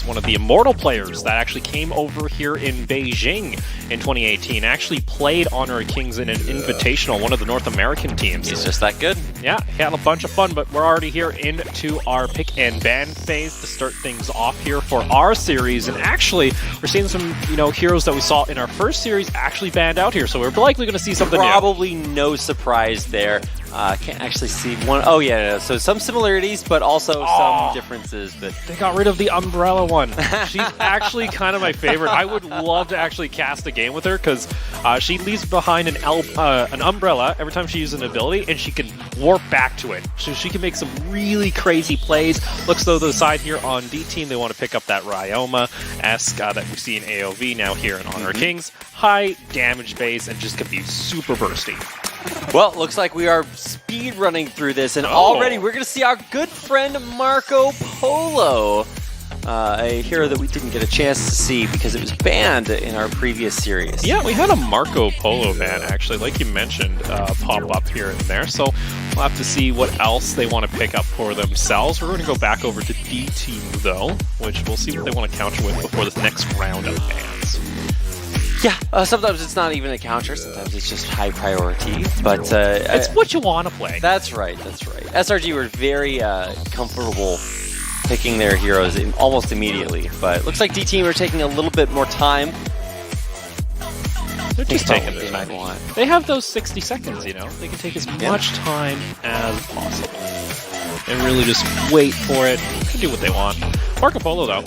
one of the Immortal players that actually came over here in Beijing in 2018. Actually played Honor of Kings in an invitational, one of the North American teams. He's just that good. Yeah, he had a bunch of fun, but we're already here into our pick and ban phase to start things off here for our series. And actually, we're seeing some, heroes that we saw in our first series actually banned out here. So we're likely going to see something Probably no surprise there. Can't actually see one. Oh, yeah. So some similarities, but also some differences. But they got rid of the Umbrella one. She's actually kind of my favorite. I would love to actually cast a game with her because she leaves behind an Umbrella every time she uses an ability, and she can warp back to it. So she can make some really crazy plays. Looks though the side here on D-Team, they want to pick up that Ryoma-esque that we see in AoV now here in Honor of Kings. High damage base and just can be super bursty. Well, looks like we are speed running through this, and already we're going to see our good friend Marco Polo, a hero that we didn't get a chance to see because it was banned in our previous series. Yeah, we had a Marco Polo ban, actually, like you mentioned, pop up here and there, so we'll have to see what else they want to pick up for themselves. We're going to go back over to D-Team, though, which we'll see what they want to counter with before this next round of bans. Yeah, sometimes it's not even a counter, sometimes it's just high priority, but it's what you want to play. That's right. SRG were very comfortable picking their heroes almost immediately, but it looks like D-Team are taking a little bit more time. They're just taking their time. They have those 60 seconds, They can take as much time as possible. And really just wait for it. They can do what they want. Marco Polo, though.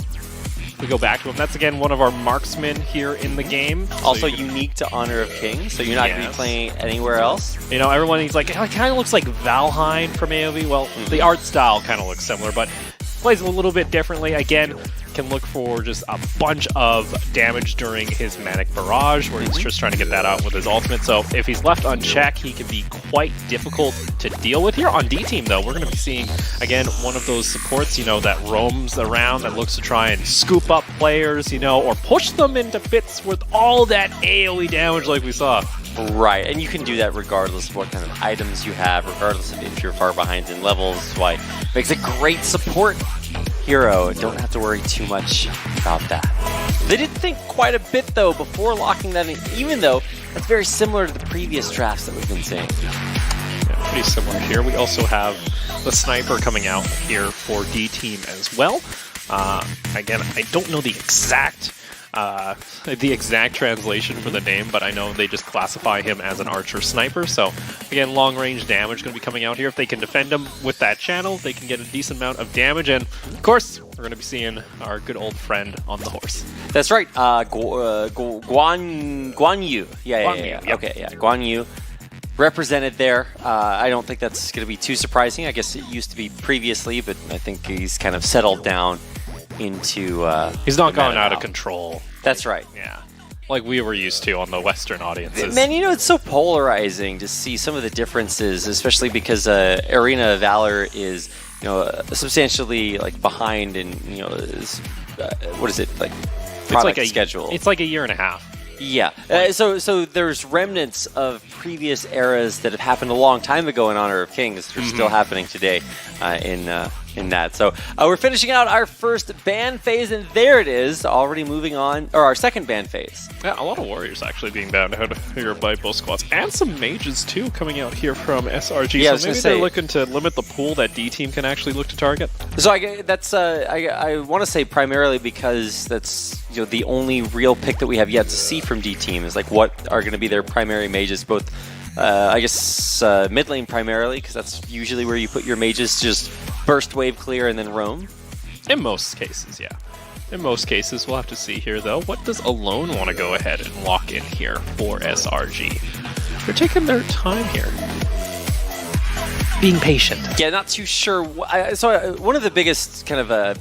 We go back to him. That's, again, one of our marksmen here in the game. Also unique to Honor of Kings, so you're not going to be playing anywhere else. Everyone, he's like, it kind of looks like Valheim from AoV. Well, the art style kind of looks similar, but plays a little bit differently. Again, can look for just a bunch of damage during his Manic Barrage, where he's just trying to get that out with his ultimate. So if he's left unchecked, he can be quite difficult to deal with. Here on D-Team, though, we're going to be seeing, again, one of those supports, that roams around, that looks to try and scoop up players, or push them into bits with all that AoE damage like we saw. Right, and you can do that regardless of what kind of items you have, regardless of if you're far behind in levels. That's why it makes a great support hero. Don't have to worry too much about that. They did think quite a bit, though, before locking that in, even though that's very similar to the previous drafts that we've been seeing. Yeah, pretty similar here. We also have the Sniper coming out here for D-Team as well. Again, I don't know the exact translation for the name, but I know they just classify him as an archer sniper. So again, long range damage going to be coming out here. If they can defend him with that channel, they can get a decent amount of damage. And of course, we're going to be seeing our good old friend on the horse. That's right, Guan Yu. Yeah. Okay, yeah, Guan Yu represented there. I don't think that's going to be too surprising. I guess it used to be previously, but I think he's kind of settled down into he's not gone out of control. That's right. Yeah, like we were used to on the Western audiences. Man, it's so polarizing to see some of the differences, especially because Arena of Valor is substantially behind in what is it product schedule. It's like a year and a half. Yeah, so there's remnants of previous eras that have happened a long time ago in Honor of Kings. They're still happening today in that. So we're finishing out our first ban phase, and there it is, already moving on, or our second ban phase. Yeah, a lot of warriors actually being banned out here by both squads, and some mages too coming out here from SRG. Yeah, so maybe they're looking to limit the pool that D-Team can actually look to target. So I want to say primarily because that's the only real pick that we have yet to see from D-Team is what are going to be their primary mages, both I guess mid lane primarily, because that's usually where you put your mages to just burst wave clear and then roam. In most cases, yeah. In most cases, we'll have to see here, though. What does Alone want to go ahead and lock in here for SRG? They're taking their time here. Being patient. Yeah, not too sure. So one of the biggest kind of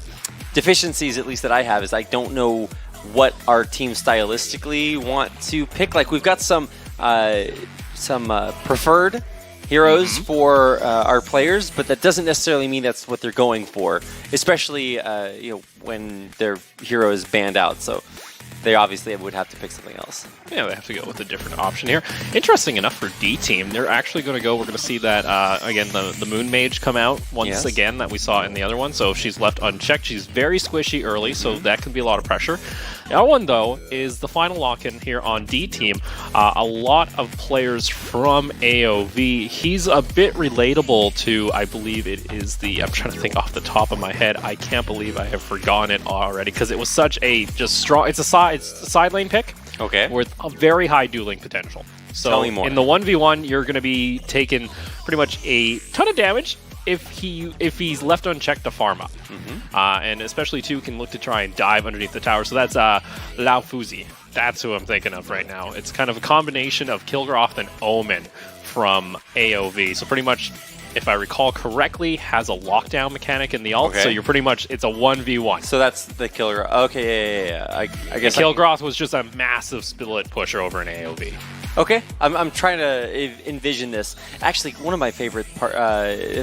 deficiencies, at least that I have, is I don't know what our team stylistically want to pick. We've got some preferred heroes for our players, but that doesn't necessarily mean that's what they're going for, especially when their hero is banned out. So they obviously would have to pick something else. Yeah, they have to go with a different option here. Interesting enough for D-Team, they're actually going to go, we're going to see that, again, the Moon Mage come out once again that we saw in the other one. So she's left unchecked. She's very squishy early, so that can be a lot of pressure. The other one, though, is the final lock-in here on D-Team. A lot of players from AOV. He's a bit relatable to, I believe it is the, I'm trying to think off the top of my head. I can't believe I have forgotten it already because it was such a just strong, it's a side lane pick. Okay. With a very high dueling potential. So Tell me more. In the 1v1, you're going to be taking pretty much a ton of damage if he's left unchecked to farm up. And especially, too, can look to try and dive underneath the tower. So that's Lao Fuzi. That's who I'm thinking of right now. It's kind of a combination of Kilgroth and Omen from AOV. So pretty much, if I recall correctly, has a lockdown mechanic in the ult, so you're pretty much, it's a 1v1. So that's the killer. Okay, yeah. I guess Kilgroth was just a massive split pusher over in AOV. Okay, I'm trying to envision this. Actually, one of my favorite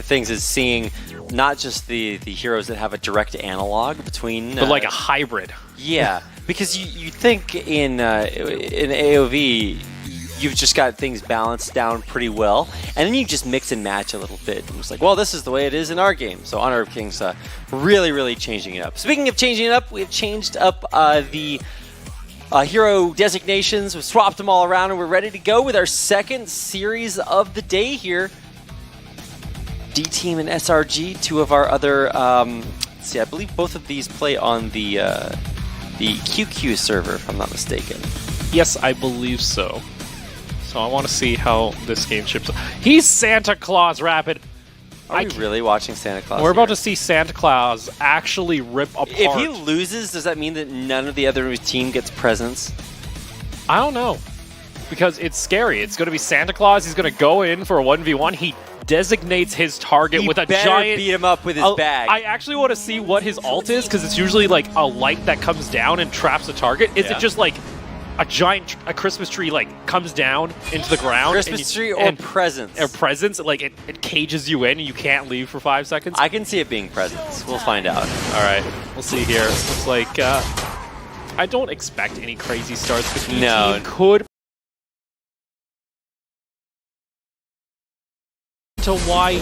things is seeing not just the heroes that have a direct analog between... But like a hybrid. Yeah, because you think in AOV, you've just got things balanced down pretty well, and then you just mix and match a little bit. And it's like, well, this is the way it is in our game. So Honor of Kings really, really changing it up. Speaking of changing it up, we've changed up the hero designations. We've swapped them all around, and we're ready to go with our second series of the day here. D-Team and SRG, two of our other... let's see, I believe both of these play on the QQ server, if I'm not mistaken. Yes, I believe so. So I want to see how this game ships. He's Santa Claus Rapid. Are we really watching Santa Claus? We're about to see Santa Claus actually rip apart. If he loses, does that mean that none of the other team gets presents? I don't know. Because it's scary. It's going to be Santa Claus. He's going to go in for a 1v1. He designates his target with a giant... beat him up with his bag. I actually want to see what his ult is, because it's usually like a light that comes down and traps a target. Is it just like... a Christmas tree like comes down into the ground. Christmas tree or presents? Or presents, like it cages you in and you can't leave for 5 seconds. I can see it being presents. We'll find out. All right, we'll see here. Looks like I don't expect any crazy starts, but team could to WY.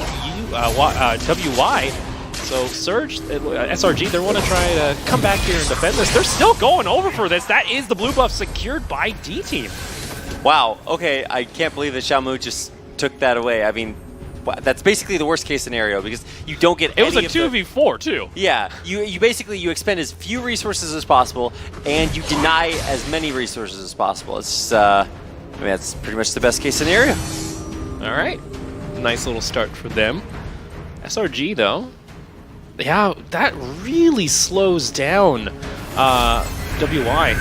So Surge, SRG, they want to try to come back here and defend this. They're still going over for this. That is the blue buff secured by D-Team. Wow, okay, I can't believe that Xiamu just took that away. I mean, that's basically the worst case scenario because you don't get any of It was a 2v4 too. Yeah, you basically expend as few resources as possible and you deny as many resources as possible. It's I mean, that's pretty much the best case scenario. All right, nice little start for them. SRG though. Yeah, that really slows down WY,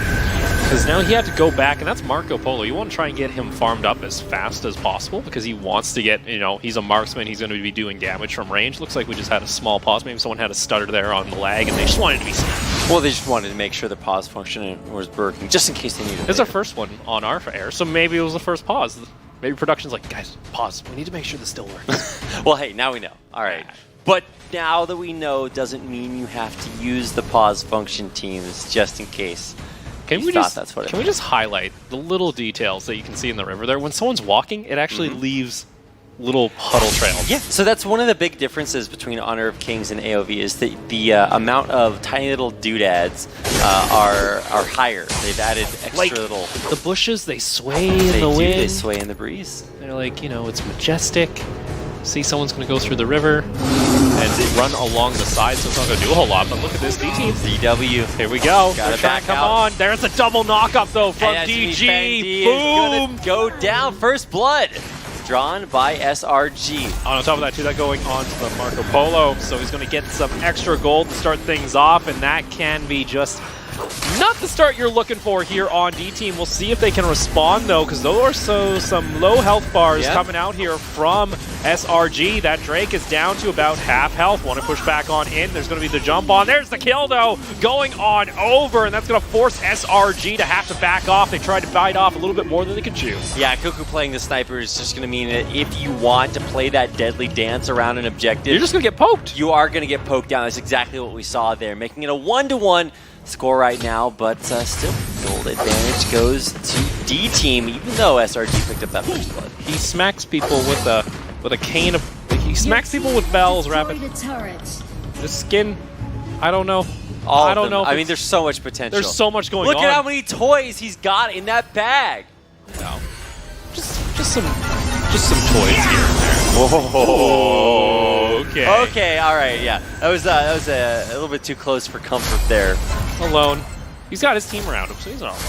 because now he had to go back, and that's Marco Polo. You want to try and get him farmed up as fast as possible, because he wants to get, he's a marksman, he's going to be doing damage from range. Looks like we just had a small pause. Maybe someone had a stutter there on the lag, and they just wanted to be safe. Well, they just wanted to make sure the pause function was working, just in case they needed it. It's our first one on our air, so maybe it was the first pause. Maybe production's like, guys, pause. We need to make sure this still works. Well, hey, now we know. All right. But now that we know doesn't mean you have to use the pause function, teams, just in case. Can we just highlight the little details that you can see in the river there? When someone's walking, it actually leaves little puddle trails. Yeah, so that's one of the big differences between Honor of Kings and AOV is that the amount of tiny little doodads are higher. They've added extra little... The bushes, they sway in the wind. They sway in the breeze. They're like, it's majestic. See, someone's going to go through the river and run along the side, so it's not going to do a whole lot. But look at this, D-Team. DW. Here we go. Gotta back come on. There's a double knock-up, though, from DG. Boom! Go down. First blood. Drawn by SRG. On top of that, too, that going on to the Marco Polo. So he's going to get some extra gold to start things off, and that can be just... not the start you're looking for here on D-Team. We'll see if they can respond, though, because those are some low health bars coming out here from SRG. That Drake is down to about half health. Want to push back on in. There's going to be the jump on. There's the kill, though, going on over, and that's going to force SRG to have to back off. They tried to bite off a little bit more than they could chew. Yeah, Cuckoo playing the sniper is just going to mean that if you want to play that deadly dance around an objective, you're just going to get poked. You are going to get poked down. That's exactly what we saw there, making it a 1-to-1. score right now, but still, gold advantage goes to D-Team, even though SRG picked up that first blood. He smacks people with a cane of... He smacks people with bells, rapid. The skin, I don't know. I don't know. I mean, there's so much potential. There's so much going on. Look at how many toys he's got in that bag. No. Just some toys here and there. Whoa. Okay. Okay, all right, yeah. That was a little bit too close for comfort there. Alone. He's got his team around him, so he's all right.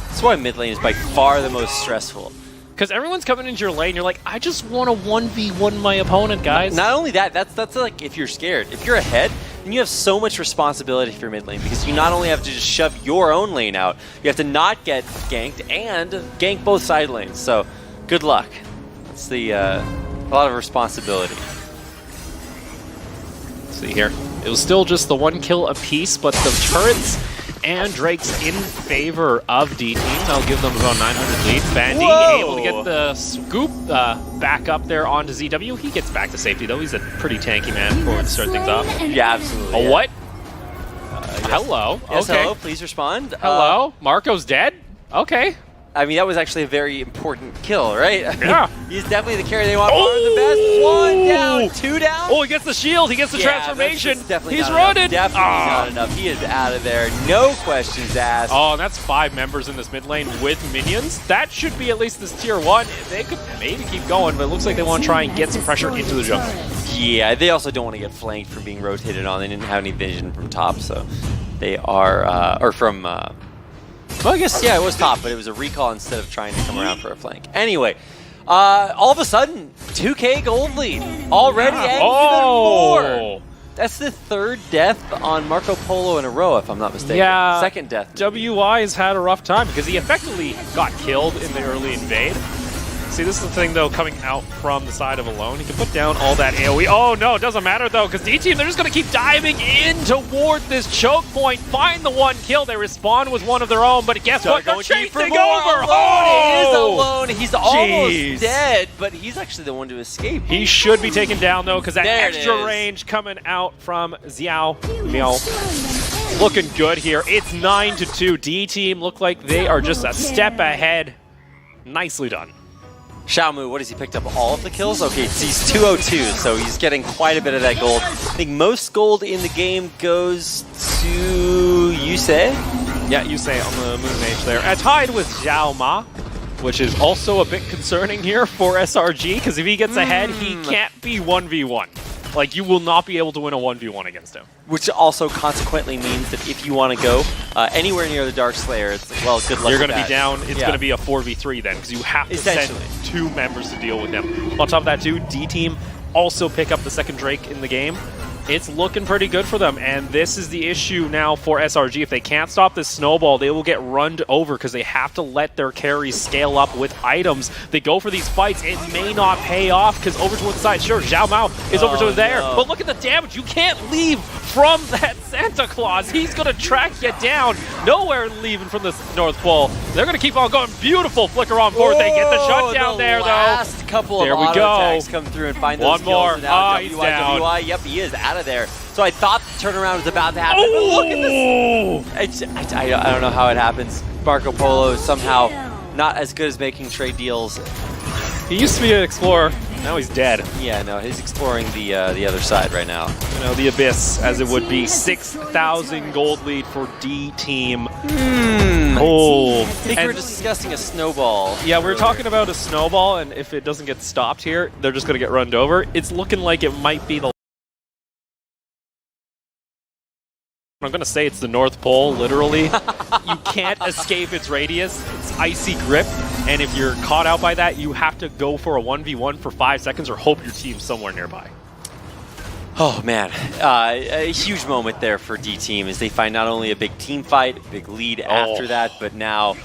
That's why mid lane is by far the most stressful. Because everyone's coming into your lane, you're like, I just want to 1v1 my opponent, guys. Not only that, that's like if you're scared. If you're ahead, then you have so much responsibility for your mid lane because you not only have to just shove your own lane out, you have to not get ganked and gank both side lanes. So, good luck. That's a lot of responsibility. Let's see here. It was still just the 1 kill apiece, but the turrets and Drake's in favor of D-Team. I'll give them about 900 lead. Bandy able to get the scoop back up there onto ZW. He gets back to safety, though. He's a pretty tanky man for to start things off. Yeah, absolutely. Oh, yeah. what? Yes. Hello. Yes, okay. hello. Please respond. Hello. Marco's dead? Okay. I mean, that was actually a very important kill, right? Yeah. He's definitely the carry they want. The best. 1 down, 2 down. Oh, he gets the shield. He gets the transformation. He's running. Definitely not enough. He is out of there. No questions asked. Oh, and that's 5 members in this mid lane with minions. That should be at least this tier 1. They could maybe keep going, but it looks like they want to try and get some pressure into the jungle. Yeah, they also don't want to get flanked from being rotated on. They didn't have any vision from top, so they are, or from... well, I guess, yeah, it was top, but it was a recall instead of trying to come around for a flank. Anyway, all of a sudden, 2K gold lead already, and even more. That's the 3rd death on Marco Polo in a row, if I'm not mistaken. Yeah. 2nd death. WI has had a rough time because he effectively got killed in the early invade. See, this is the thing, though, coming out from the side of Alone. He can put down all that AoE. Oh, no, it doesn't matter, though, because D-Team, they're just going to keep diving in toward this choke point, find the 1 kill. They respawn with one of their own, but guess what? They're chasing over! Oh! It is Alone. He's almost dead, but he's actually the one to escape. He should be taken down, though, because that extra range coming out from Xi'an. Looking good here. It's 9-2. D-Team look like they are just a step ahead. Nicely done. Xiaomu, what has he picked up? All of the kills? Okay, he's 202, so he's getting quite a bit of that gold. I think most gold in the game goes to Yusei. Yeah, Yusei on the Moon Mage there. Tied with Zhao Ma, which is also a bit concerning here for SRG, because if he gets ahead, he can't be 1v1. Like, you will not be able to win a 1v1 against him. Which also consequently means that if you want to go anywhere near the Dark Slayer, it's like, well, good luck. You're going to be down. It's going to be a 4v3 then, because you have to send 2 members to deal with them. On top of that, too, D-Team also pick up the 2nd Drake in the game. It's looking pretty good for them, and this is the issue now for SRG. If they can't stop this snowball, they will get runned over because they have to let their carries scale up with items. They go for these fights. It may not pay off because over to the side, sure, Zhao Mao is over to there, but look at the damage. You can't leave from that Santa Claus. He's going to track you down. Nowhere leaving from the North Pole. They're going to keep on going. Beautiful flicker on board. They get the shutdown there, though. Last couple of auto attacks come through and find those kills. One more. And now he's down. WI, yep, he is out of there. So I thought the turnaround was about to happen, but look at this. I don't know how it happens. Marco Polo is somehow not as good as making trade deals. He used to be an explorer. Now he's dead. Yeah, no, he's exploring the other side right now. You know, the abyss, as it would be. 6,000 gold lead for D-Team. I think we're discussing a snowball. Yeah, we're talking about a snowball, and if it doesn't get stopped here, they're just going to get runned over. It's looking like it might be the... I'm going to say it's the North Pole, literally. You can't escape its radius. It's icy grip, and if you're caught out by that, you have to go for a 1v1 for 5 seconds or hope your team's somewhere nearby. Oh, man. A huge moment there for D-Team as they find not only a big team fight, a big lead after that, but now...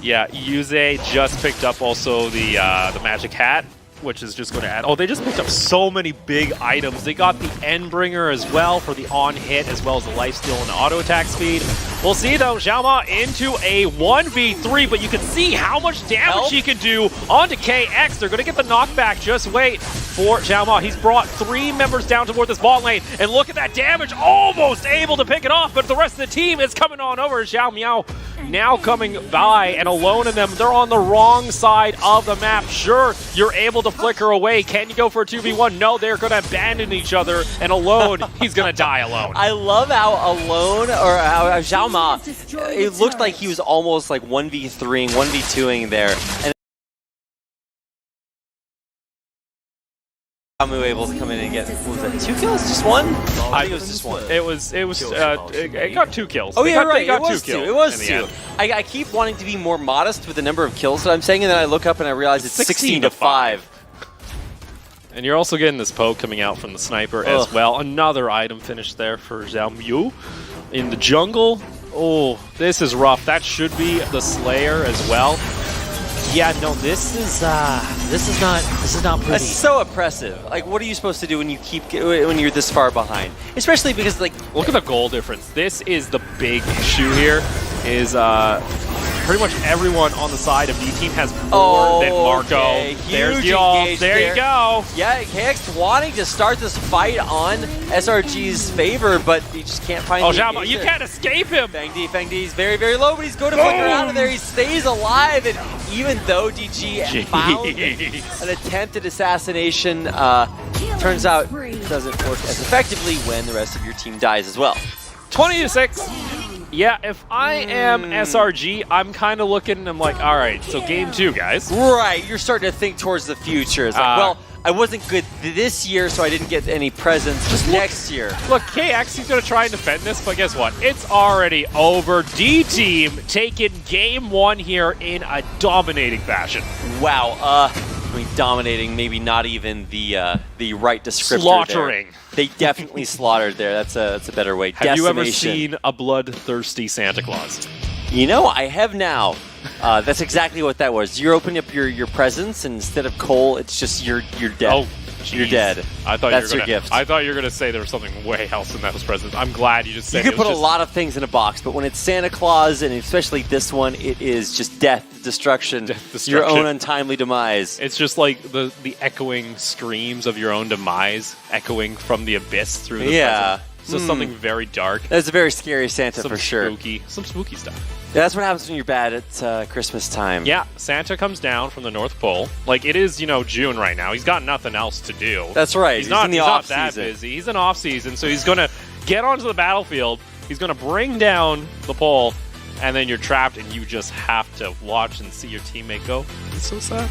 Yeah, Yuze just picked up also the magic hat, which is just going to add... Oh, they just picked up so many big items. They got the Endbringer as well for the on-hit, as well as the lifesteal and auto attack speed. We'll see, though, Xiao Ma into a 1v3, but you can see how much damage he can do onto KX. They're going to get the knockback. Just wait. for Xiaoma. He's brought 3 members down toward this ball lane, and look at that damage, almost able to pick it off, but the rest of the team is coming on over. Xiao Miao now coming by, and alone in them, they're on the wrong side of the map. Sure, you're able to flicker away. Can you go for a 2v1? No, they're going to abandon each other, and alone, he's going to die alone. I love how alone, or how Xiao Ma, it looked like he was almost like 1v3ing, 1v2ing there. And Xiaomu able to come in and get, what was that, 2 kills? Just 1? I think it was just 1. It got 2 kills. Oh, yeah, right. It got it was 2 kills. It was in the 2. end. I keep wanting to be more modest with the number of kills that I'm saying, and then I look up and I realize it's 16 to 5. And you're also getting this poke coming out from the sniper as well. Another item finish there for Xiao Miu. In the jungle, oh, this is rough. That should be the Slayer as well. Yeah, no, this is not pretty. That's so oppressive. Like, what are you supposed to do when you're this far behind? Especially because, like, look at the goal difference. This is the big issue here. Is pretty much everyone on the side of Dteam has more than Marco. Okay. There's the ult. There you go. Yeah, KX wanting to start this fight on SRG's favor, but he just can't find the Xiaoma, you can't escape him. Fang D is very, very low, but he's going to flicker out of there. He stays alive, and even though DG found an attempted assassination, turns out it doesn't work as effectively when the rest of your team dies as well. 20-6. Yeah, if I am SRG, I'm kind of looking, I'm like, all right, so game 2, guys. Right, you're starting to think towards the future. It's like, well, I wasn't good this year, so I didn't get any presents. Just next year. Look, KX, he's going to try and defend this, but guess what? It's already over. Dteam taking game 1 here in a dominating fashion. Wow, I mean, dominating, maybe not even the right descriptor. Slaughtering. There. They definitely slaughtered there. That's a better way. Have you ever seen a bloodthirsty Santa Claus? You know, I have now. That's exactly what that was. You're opening up your presents, and instead of coal, it's just you're dead. Oh, you're dead. I thought that's your gift. I thought you were gonna say there was something way else in those presents. I'm glad you just said. You could put a lot of things in a box, but when it's Santa Claus, and especially this one, it is just death, destruction, your own untimely demise. It's just like the echoing screams of your own demise, echoing from the abyss through the present. So something very dark. That's a very scary Santa for sure. Some spooky stuff. Yeah, that's what happens when you're bad at Christmas time. Yeah, Santa comes down from the North Pole. Like, it is, June right now. He's got nothing else to do. That's right. He's not in the he's off not that season. busy. He's in off season, so he's going to get onto the battlefield. He's going to bring down the pole, and then you're trapped, and you just have to watch and see your teammate go. It's so sad.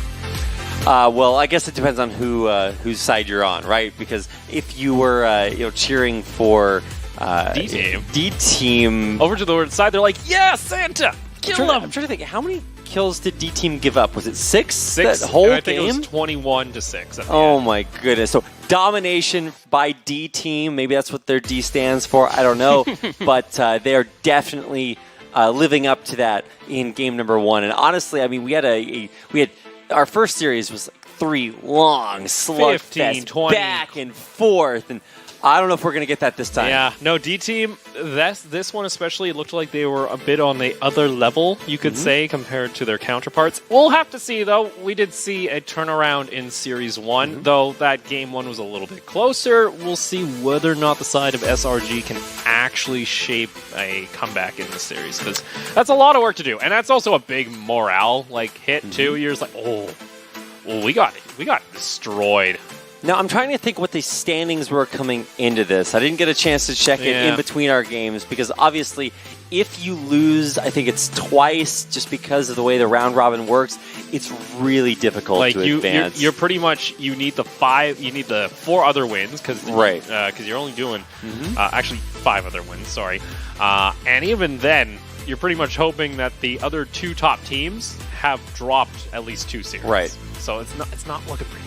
Well, I guess it depends on whose side you're on, right? Because if you were cheering for D-Team over to the side, they're like, yeah, Santa, kill him. I'm trying to think, how many kills did D-Team give up? Was it 6? 6. That whole game? I think it was 21-6. Oh my goodness! So domination by D-Team. Maybe that's what their D stands for. I don't know, but they are definitely living up to that in game number 1. And honestly, I mean, we had our first series was like 3 long slugfest back and forth, and I don't know if we're going to get that this time. Yeah, no, D-Team, this one especially, it looked like they were a bit on the other level, you could say, compared to their counterparts. We'll have to see, though. We did see a turnaround in Series 1, though that Game 1 was a little bit closer. We'll see whether or not the side of SRG can actually shape a comeback in this series, because that's a lot of work to do. And that's also a big morale hit, too. You're just like, oh, well, we got destroyed. Now, I'm trying to think what the standings were coming into this. I didn't get a chance to check it in between our games because obviously if you lose, I think it's twice just because of the way the round robin works, it's really difficult to advance. You're pretty much, you need the 4 other wins because you're only doing actually 5 other wins, sorry. And even then, you're pretty much hoping that the other 2 top teams have dropped at least 2 series. Right. So it's not looking pretty.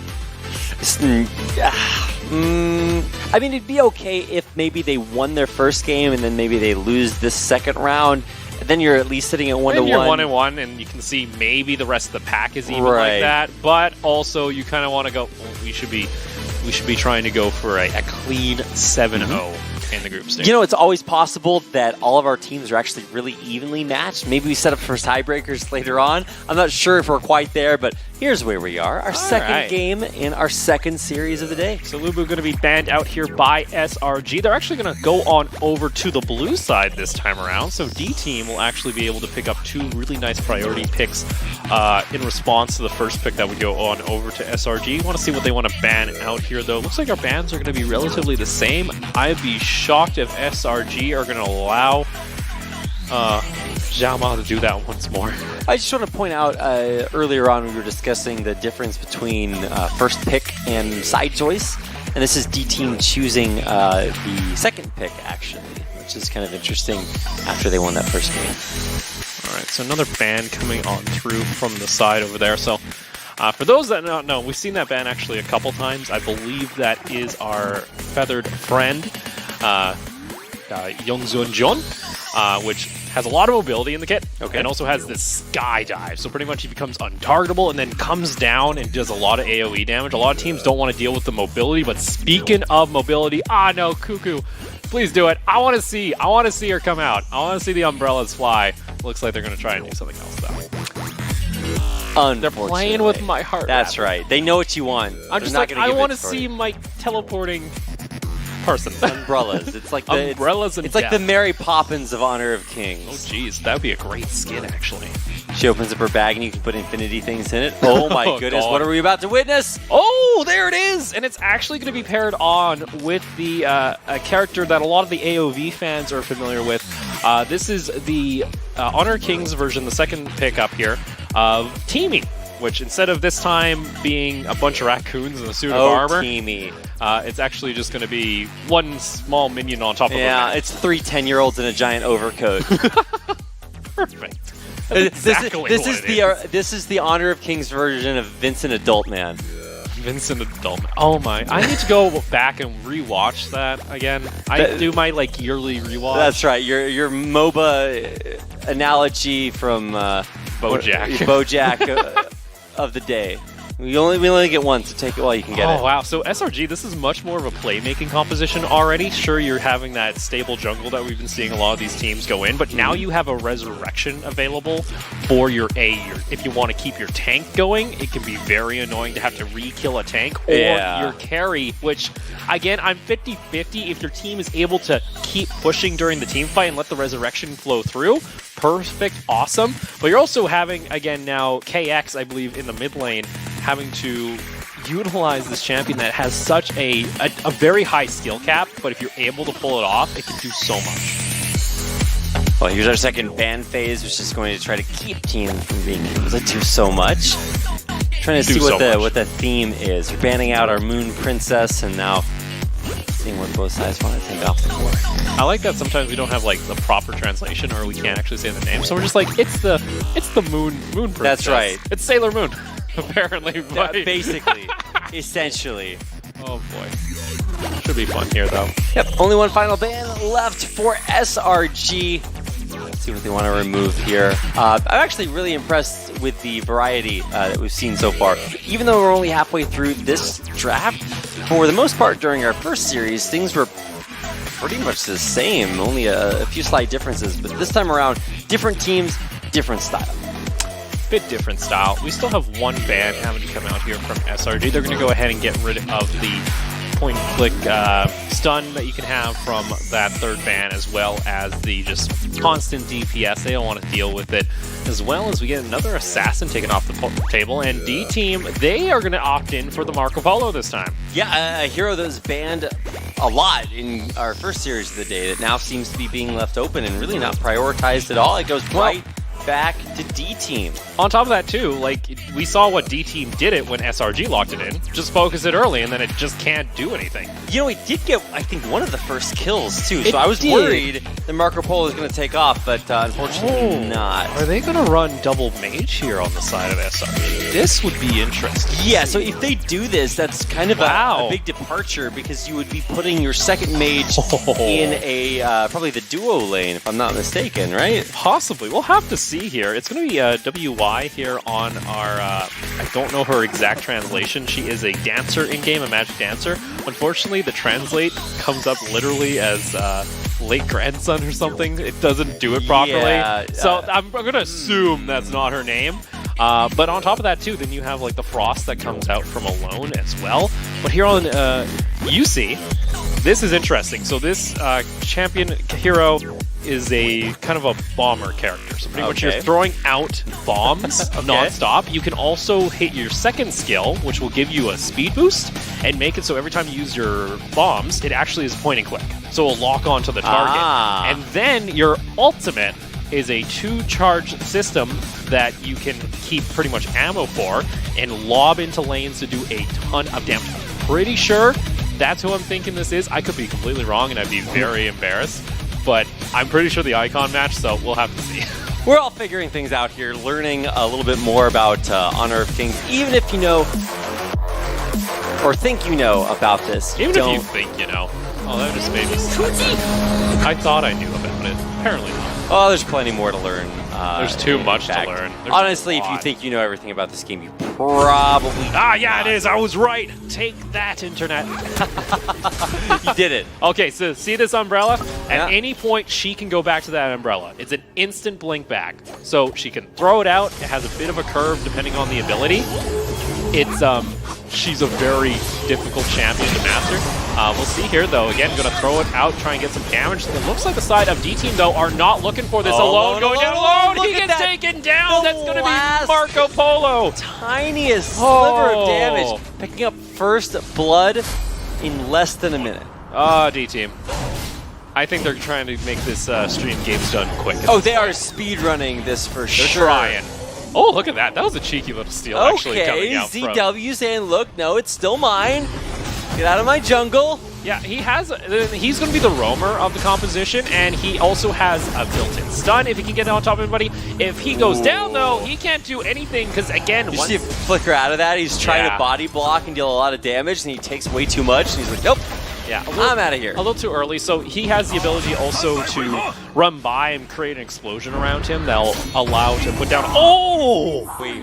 I mean, it'd be okay if maybe they won their first game and then maybe they lose this second round, and then you're at least sitting at 1-1. You're 1-1, and you can see maybe the rest of the pack is even like that. But also, you kind of want to go. Well, we should be trying to go for a clean 7-0. in the group stage. You know, it's always possible that all of our teams are actually really evenly matched. Maybe we set up for tiebreakers later on. I'm not sure if we're quite there, but here's where we are. Our second game in our second series of the day. So Lubu going to be banned out here by SRG. They're actually going to go on over to the blue side this time around. So D-Team will actually be able to pick up 2 really nice priority picks in response to the first pick that would go on over to SRG. Want to see what they want to ban out here, though. Looks like our bans are going to be relatively the same. I'd be shocked if SRG are going to allow Xi'an to do that once more. I just want to point out, earlier on we were discussing the difference between first pick and side choice, and this is D-Team choosing the second pick, actually, which is kind of interesting after they won that first game. All right, so another ban coming on through from the side over there. So for those that don't know, we've seen that ban actually a couple times. I believe that is our feathered friend, Yongzun-Jun, which has a lot of mobility in the kit, and also has this skydive. So pretty much he becomes untargetable and then comes down and does a lot of AoE damage. A lot of teams don't want to deal with the mobility, but speaking of mobility, no, Cuckoo, please do it. I want to see her come out. I want to see the umbrellas fly. Looks like they're going to try and do something else, though. They're playing with my heart. That's right. They know what you want. I'm just like, I want to see my teleporting person. Umbrellas. It's like the umbrellas and it's like the Mary Poppins of Honor of Kings. Oh, jeez, that would be a great skin, actually. She opens up her bag and you can put infinity things in it. Oh my goodness, God. What are we about to witness? Oh, there it is! And it's actually going to be paired on with the a character that a lot of the AOV fans are familiar with. This is the Honor Kings version, the second pick up here, of Teamy, which instead of this time being a bunch of raccoons in a suit of armor, Teamy. It's actually just going to be one small minion on top of Yeah, it's 3 10-year-olds in a giant overcoat. Perfect. This is the Honor of Kings version of Vincent Adult Man. Vincent Adult. Oh my! I need to go back and rewatch that again. I do my yearly rewatch. That's right. Your MOBA analogy from BoJack of the day. We only get one, so take it while you can get it. Oh, wow. So SRG, this is much more of a playmaking composition already. Sure, you're having that stable jungle that we've been seeing a lot of these teams go in, but now you have a resurrection available for your if you want to keep your tank going, it can be very annoying to have to re-kill a tank, or your carry, which, again, I'm 50-50. If your team is able to keep pushing during the team fight and let the resurrection flow through, perfect, awesome. But you're also having, again, now KX, I believe, in the mid lane, having to utilize this champion that has such a very high skill cap, but if you're able to pull it off, it can do so much. Well, here's our second ban phase, which is going to try to keep Team from being able to do so much. Trying to see what the theme is. We're banning out our Moon Princess, and now seeing what both sides want to take off the board. I like that sometimes we don't have the proper translation, or we can't actually say the name, so we're just like, it's the Moon Princess. That's right. It's Sailor Moon. Apparently, basically, essentially. Oh boy, should be fun here though. Yep, only one final ban left for SRG. Let's see what they want to remove here. I'm actually really impressed with the variety that we've seen so far. Even though we're only halfway through this draft, for the most part during our first series, things were pretty much the same. Only a few slight differences, but this time around, different teams, different style. Bit different style. We still have one ban having to come out here from SRG. They're going to go ahead and get rid of the point-and-click stun that you can have from that third ban, as well as the just constant DPS. They don't want to deal with it, as well as we get another assassin taken off the table. And D-Team, they are going to opt in for the Marco Polo this time. Yeah, a hero that was banned a lot in our first series of the day that now seems to be being left open and really not prioritized at all. It goes right back to D-Team. On top of that, too, we saw what D-Team did it when SRG locked it in. Just focus it early, and then it just can't do anything. You know, it did get, I think, one of the first kills, too. So I was worried that Marco Polo was going to take off, but unfortunately not. Are they going to run double mage here on the side of SRG? This would be interesting. Yeah, so if they do this, that's kind of a big departure, because you would be putting your second mage in a probably the duo lane, if I'm not mistaken, right? Possibly. We'll have to see. see here. It's going to be WY here on our, I don't know her exact translation. She is a dancer in-game, a magic dancer. Unfortunately, the translate comes up literally as late grandson or something. It doesn't do it properly. Yeah, so I'm going to assume that's not her name. But on top of that too, then you have like the frost that comes out from Alone as well. But here on UC, this is interesting. So this champion hero is a kind of a bomber character. So pretty much you're throwing out bombs non-stop. You can also hit your second skill, which will give you a speed boost and make it so every time you use your bombs, it actually is point and click. So it'll lock onto the target. And then your ultimate is a 2-charge system that you can keep pretty much ammo for and lob into lanes to do a ton of damage. I'm pretty sure that's who I'm thinking this is. I could be completely wrong and I'd be very embarrassed, but I'm pretty sure the icon match, so we'll have to see. We're all figuring things out here, learning a little bit more about Honor of Kings, even if you know or think you know about this. Even if you think you know. Oh, that just made me sad. I thought I knew about it. Apparently not. Oh, there's plenty more to learn. There's too much to learn. There's honestly, if you think you know everything about this game, you probably yeah, it is. I was right. Take that, internet. You did it. Okay, so see this umbrella? At any point, she can go back to that umbrella. It's an instant blink back. So she can throw it out. It has a bit of a curve depending on the ability. It's she's a very difficult champion to master. We'll see here, though. Again, going to throw it out, try and get some damage. It looks like the side of Dteam, though, are not looking for this. Alone going down alone. He gets taken down. That's going to be Marco Polo. Tiniest sliver of damage. Picking up first blood in less than a minute. Dteam. I think they're trying to make this stream games done quick. Oh, they are speedrunning this for sure. Trying. Oh, look at that. That was a cheeky little steal actually coming out from... ZW saying, look, no, it's still mine. Get out of my jungle. Yeah, he's going to be the roamer of the composition, and he also has a built-in stun if he can get on top of anybody. If he goes down, though, he can't do anything, because, again... You see him flicker out of that? He's trying to body block and deal a lot of damage, and he takes way too much, and he's like, nope. Yeah, I'm out of here. A little too early, so he has the ability also to run by and create an explosion around him that'll allow to put down... Oh! Wait.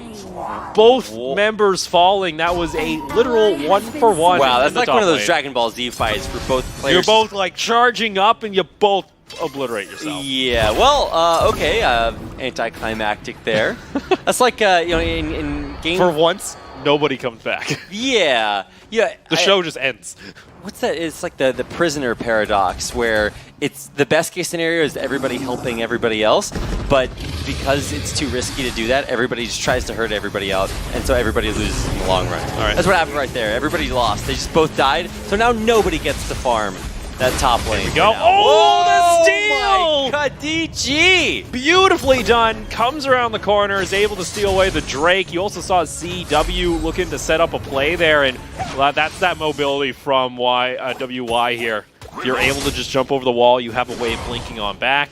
Both members falling. That was a literal 1-for-1. Wow, that's like one of those Dragon Ball Z fights for both players. You're both like charging up and you both obliterate yourself. Yeah, well, okay, anticlimactic there. That's like, you know, in game... For once, nobody comes back. Yeah. The show just ends. What's that? It's like the prisoner paradox, where it's the best case scenario is everybody helping everybody else, but because it's too risky to do that, everybody just tries to hurt everybody out, and so everybody loses in the long run. All right. That's what happened right there. Everybody lost. They just both died, so now nobody gets to farm that top lane. Here we go. Oh, the steal! Oh my God, DG! Beautifully done. Comes around the corner, is able to steal away the Drake. You also saw ZW looking to set up a play there, and that's that mobility from WY here. If you're able to just jump over the wall, you have a way of blinking on back.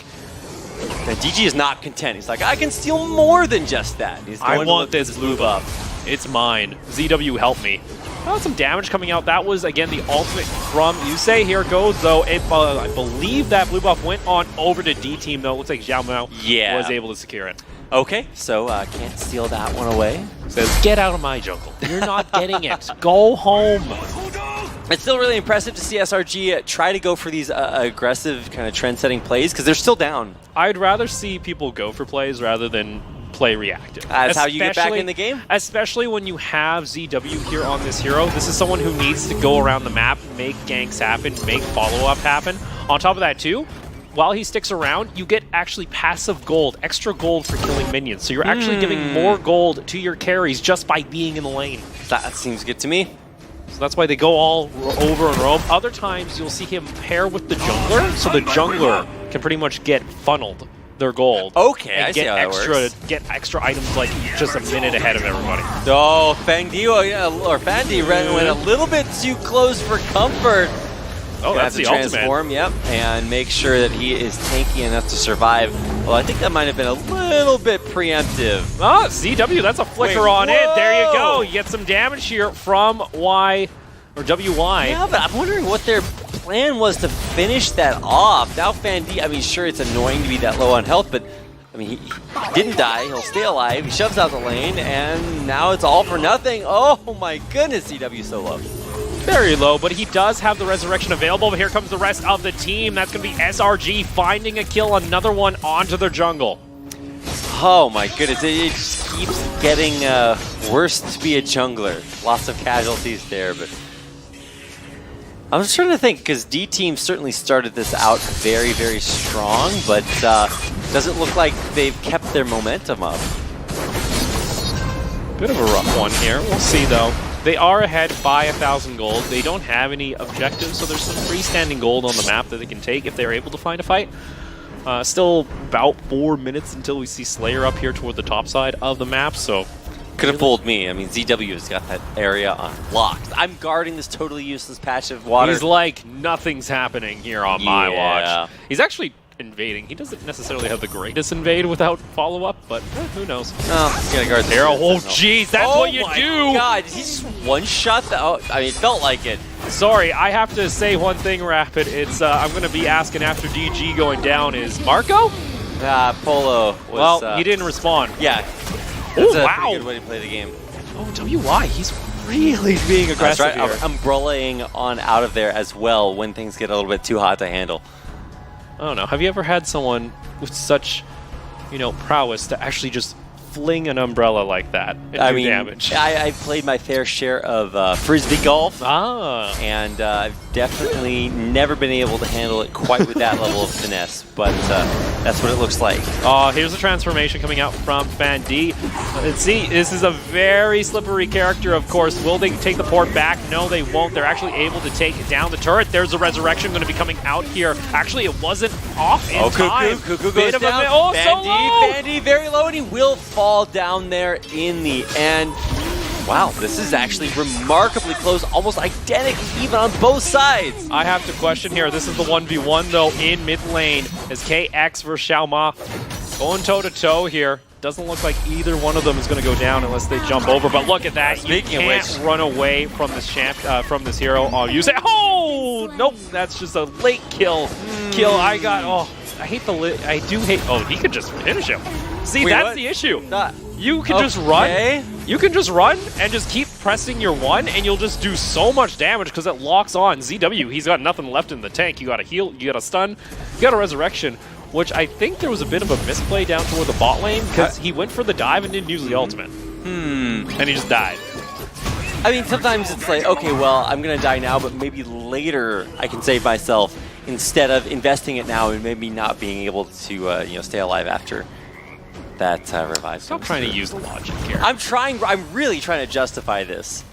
And DG is not content. He's like, I can steal more than just that. He's I want this blue buff. It's mine. ZW, help me. Got some damage coming out. That was, again, the ultimate from Yusei. Here it goes, though. I believe that blue buff went on over to Dteam, though. It looks like Xi'an was able to secure it. Okay, so can't steal that one away. Says, get out of my jungle. You're not getting it. Go home. It's still really impressive to see SRG try to go for these aggressive kind of trend-setting plays, because they're still down. I'd rather see people go for plays rather than play reactive. That's how you get back in the game? Especially when you have ZW here on this hero. This is someone who needs to go around the map, make ganks happen, make follow-up happen. On top of that, too, while he sticks around, you get actually passive gold, extra gold for killing minions. So you're actually giving more gold to your carries just by being in the lane. That seems good to me. So that's why they go all over and roam. Other times, you'll see him pair with the jungler, so the jungler can pretty much get funneled their gold. Okay, and I see how that works. Get extra items like just a minute ahead of everybody. Oh, Fangdi went a little bit too close for comfort. Oh, that's the transform, ultimate. Yep, and make sure that he is tanky enough to survive. Well, I think that might have been a little bit preemptive. Ah, ZW, that's a flicker on it. There you go. You get some damage here from WY. Yeah, but I'm wondering what their plan was to finish that off. Now Fandi, I mean, sure, it's annoying to be that low on health, but I mean, he didn't die. He'll stay alive. He shoves out the lane, and now it's all for nothing. Oh my goodness, ZW so low. Very low, but he does have the resurrection available. But here comes the rest of the team. That's going to be SRG finding a kill, another one onto their jungle. Oh my goodness, it just keeps getting worse to be a jungler. Lots of casualties there, but I'm just trying to think, because D-Team certainly started this out very, very strong, but doesn't look like they've kept their momentum up. Bit of a rough one here. We'll see, though. They are ahead by 1,000 gold. They don't have any objectives, so there's some freestanding gold on the map that they can take if they're able to find a fight. Still about 4 minutes until we see Slayer up here toward the top side of the map, so... Could have fooled me. I mean, ZW has got that area unlocked. I'm guarding this totally useless patch of water. He's like, nothing's happening here on my watch. He's actually invading. He doesn't necessarily have the greatest invade without follow-up, but who knows. Oh, he's gonna guard the Arrow. Oh, jeez, that's what you do! Oh my god, did he just one-shot the... Oh, I mean, it felt like it. Sorry, I have to say one thing, Rapid. It's I'm going to be asking after DG going down is Marco? Polo was... Well, he didn't respond. Yeah. That's a pretty good way to play the game. Oh, WY, he's really being aggressive That's right. here. Umbrellaing on out of there as well when things get a little bit too hot to handle. I don't know. Have you ever had someone with such, prowess to actually just fling an umbrella like that and do damage? I've played my fair share of frisbee golf. And I've definitely never been able to handle it quite with that level of finesse, but that's what it looks like. Here's the transformation coming out from Fan D. Let's see, this is a very slippery character, of course. Will they take the port back? No, they won't. They're actually able to take down the turret. There's a resurrection going to be coming out here. Actually, it wasn't off in time. Cuckoo goes down. Fan D very low, and he will fall down there in the end. Wow, this is actually remarkably close, almost identical even on both sides. I have to question here. This is the 1v1, though, in mid lane as KX versus Xi'an going toe-to-toe here. Doesn't look like either one of them is going to go down unless they jump over, but look at that. You can't run away from this hero. You say, oh, nope, that's just a late kill. I hate he could just finish him. See, that's the issue. You can just run. You can just run and just keep pressing your one, and you'll just do so much damage because it locks on. ZW, he's got nothing left in the tank. You got a heal, you got a stun, you got a resurrection, which I think there was a bit of a misplay down toward the bot lane because he went for the dive and didn't use the ultimate. And he just died. I mean, sometimes it's like, okay, well, I'm going to die now, but maybe later I can save myself instead of investing it now and maybe not being able to stay alive after that revive. Stop trying to use the logic here. I'm really trying to justify this.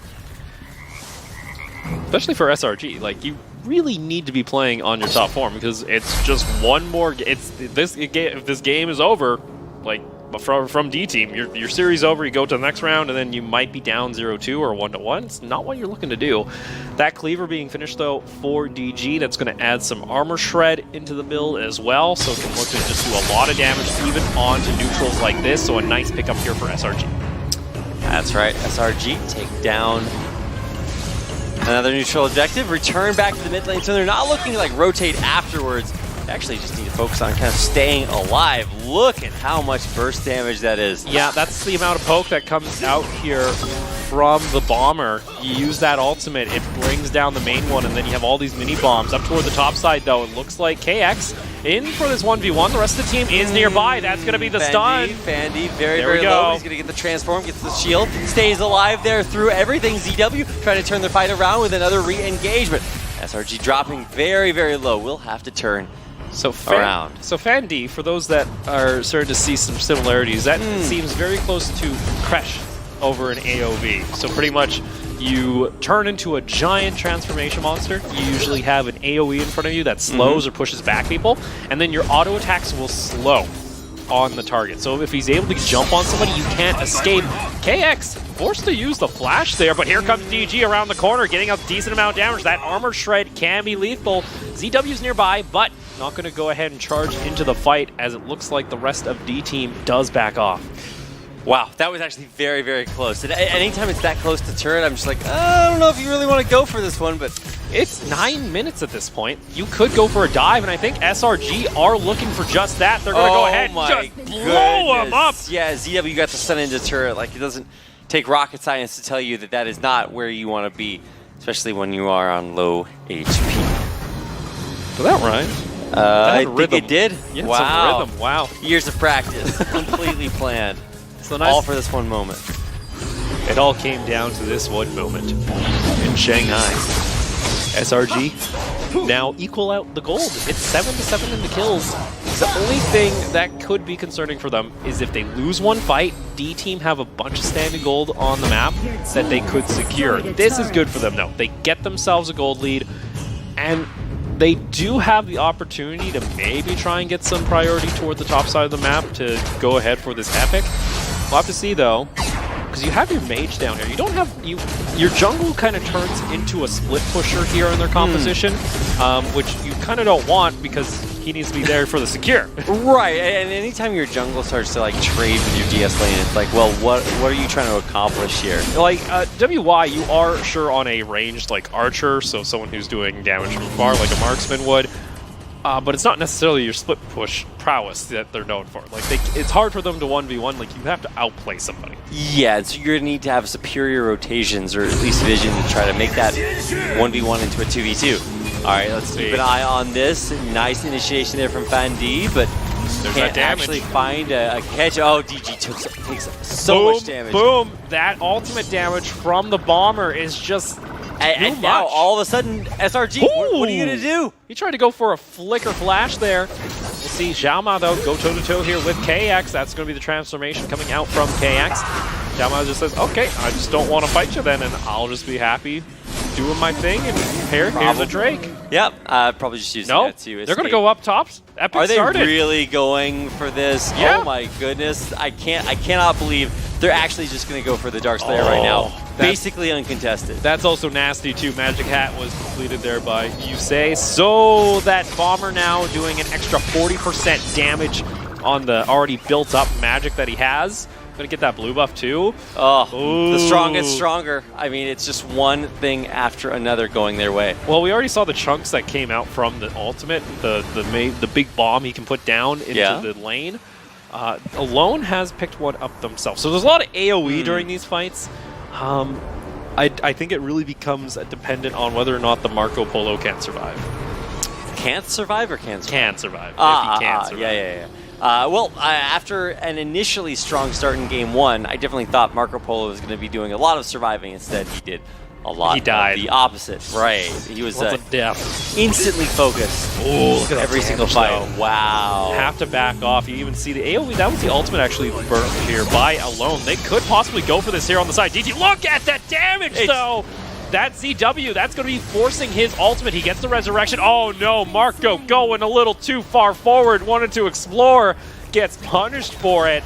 Especially for SRG. Like, you really need to be playing on your top form because it's just one more... If this game is over, like, from D-Team, your series over, you go to the next round, and then you might be down 0-2 or 1-1. It's not what you're looking to do. That cleaver being finished, though, for DG, that's going to add some armor shred into the build as well, so it can look to just do a lot of damage even onto neutrals like this, so a nice pickup here for SRG. That's right, SRG take down another neutral objective, return back to the mid lane, so they're not looking to like rotate afterwards. They actually just need to focus on kind of staying alive. Look at how much burst damage that is. Yeah, that's the amount of poke that comes out here from the bomber. You use that ultimate, it brings down the main one, and then you have all these mini bombs. Up toward the top side, though, it looks like KX in for this 1v1. The rest of the team is nearby. That's going to be the stun. Fandy, very low. He's going to get the transform, gets the shield, stays alive there through everything. ZW trying to turn the fight around with another re-engagement. SRG dropping very, very low. We'll have to turn around. So Fan D, for those that are starting to see some similarities, that seems very close to Kresh over in AOV. So pretty much you turn into a giant transformation monster. You usually have an AoE in front of you that slows or pushes back people, and then your auto attacks will slow on the target. So if he's able to jump on somebody, you can't escape. KX forced to use the flash there, but here comes DG around the corner, getting a decent amount of damage. That armor shred can be lethal. ZW's nearby, but not going to go ahead and charge into the fight, as it looks like the rest of D-Team does back off. Wow, that was actually very, very close. And anytime it's that close to turret, I'm just like, I don't know if you really want to go for this one, but It's 9 minutes at this point. You could go for a dive, and I think SRG are looking for just that. They're going to go ahead and just blow him up. Yeah, ZW got the stun into turret. Like, it doesn't take rocket science to tell you that that is not where you want to be, especially when you are on low HP. Did that rhyme? I think it did. Yeah, wow. Rhythm. Wow. Years of practice. Completely planned. So nice. All for this one moment. It all came down to this one moment in Shanghai. SRG now equal out the gold. It's 7-7 in the kills. The only thing that could be concerning for them is if they lose one fight, D-Team have a bunch of standing gold on the map that they could secure. This is good for them, though. They get themselves a gold lead, and they do have the opportunity to maybe try and get some priority toward the top side of the map to go ahead for this epic. We'll have to see, though, because you have your mage down here. You don't have your jungle kind of turns into a split pusher here in their composition, which you kind of don't want because he needs to be there for the secure. Right, and anytime your jungle starts to like trade with your DS lane, it's like, well, what are you trying to accomplish here? Like WY, you are sure on a ranged like archer, so someone who's doing damage from far, like a marksman would. But it's not necessarily your split push prowess that they're known for. Like, it's hard for them to 1v1. Like, you have to outplay somebody. Yeah, so you're going to need to have superior rotations or at least vision to try to make that 1v1 into a 2v2. All right, let's keep an eye on this. Nice initiation there from Fandi, but can't actually find a catch. Oh, DG takes so much damage. Boom! That ultimate damage from the bomber is just and now, all of a sudden, SRG, what are you going to do? He tried to go for a flicker flash there. We'll see Xi'an, though, go toe-to-toe here with KX. That's going to be the transformation coming out from KX. Xi'an just says, okay, I just don't want to fight you then, and I'll just be happy doing my thing, and here's a Drake. Yep, probably just using that to they're going to go up tops. Epic Are they started. really going for this? Yeah. Oh my goodness, I cannot believe they're actually just going to go for the Dark Slayer right now. Basically uncontested. That's also nasty too. Magic Hat was completed there by Yusei. So that bomber now doing an extra 40% damage on the already built up magic that he has. Gonna get that blue buff too. Oh, the strongest stronger. I mean, it's just one thing after another going their way. Well, we already saw the chunks that came out from the ultimate, the big bomb he can put down into the lane. Alone has picked one up themselves. So there's a lot of AoE during these fights. I think it really becomes dependent on whether or not the Marco Polo can survive. Can't survive or can survive? Can survive. If he can survive. Yeah. Well, after an initially strong start in Game 1, I definitely thought Marco Polo was going to be doing a lot of surviving. Instead, he did a lot He died. of the opposite. Right. He was instantly focused. Oh, look at every single fight. Though. Wow. Have to back off. You even see the AoE. That was the ultimate actually burnt here by Alone. They could possibly go for this here on the side. DT, look at that damage, though. That ZW, that's going to be forcing his ultimate. He gets the resurrection. Oh no, Marco going a little too far forward. Wanted to explore. Gets punished for it.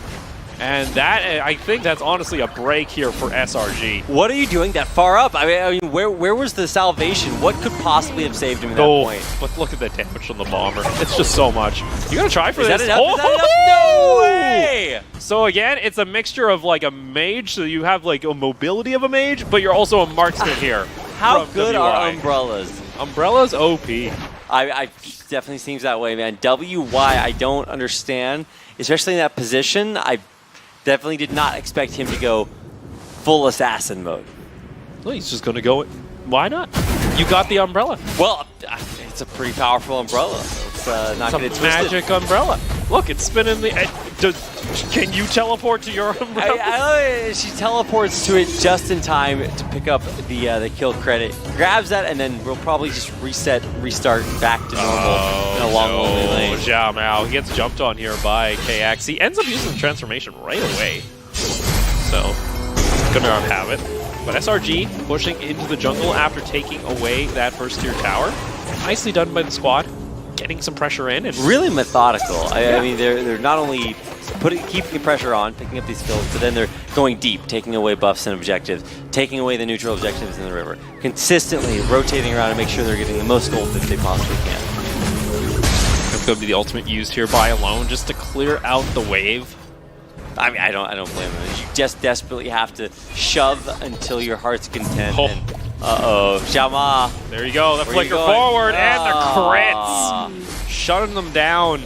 And that, I think that's honestly a break here for SRG. What are you doing that far up? I mean, where was the salvation? What could possibly have saved him at that point? But look at the damage on the bomber. It's just so much. You gotta try for this. Is that enough? No way! So again, it's a mixture of like a mage, so you have like a mobility of a mage, but you're also a marksman here. How good are umbrellas? Umbrellas OP. I definitely seems that way, man. WY, I don't understand, especially in that position. I definitely did not expect him to go full assassin mode. Well, he's just gonna go. Why not? You got the umbrella. Well, it's a pretty powerful umbrella. It's not going to twist magic umbrella. Look, it's spinning the. Can you teleport to your umbrella? I love it. She teleports to it just in time to pick up the kill credit. Grabs that, and then we'll probably just restart back to normal in a long, lonely lane. Xiao Mao. He gets jumped on here by KX. He ends up using the transformation right away. So, gonna have it. But SRG pushing into the jungle after taking away that first tier tower. Nicely done by the squad. Getting some pressure in. And really methodical. I mean, they're not only keeping the pressure on, picking up these kills, but then they're going deep, taking away buffs and objectives, taking away the neutral objectives in the river, consistently rotating around to make sure they're getting the most gold that they possibly can. It's going to be the ultimate used here by Alone just to clear out the wave. I mean, I don't blame them. You just desperately have to shove until your heart's content. Oh. And, uh-oh, Xi'an. There you go, the Where you flicker going? forward, and the Ah. crits! Shutting them down.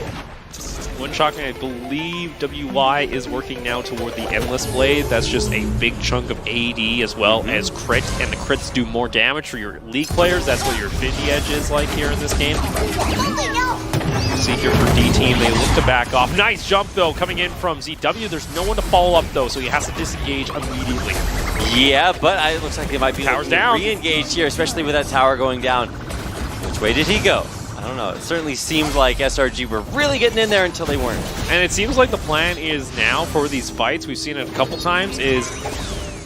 Wouldn't shock me, I believe WY is working now toward the Endless Blade. That's just a big chunk of AD as well as crit, and the crits do more damage for your League players. That's what your Infinity Edge is like here in this game. See here for Dteam, they look to back off. Nice jump though, coming in from ZW. There's no one to follow up though, so he has to disengage immediately. Yeah, but it looks like they might be Tower's down. re-engaged here, especially with that tower going down. Which way did he go? I don't know. It certainly seemed like SRG were really getting in there until they weren't. And it seems like the plan is now for these fights, we've seen it a couple times, is,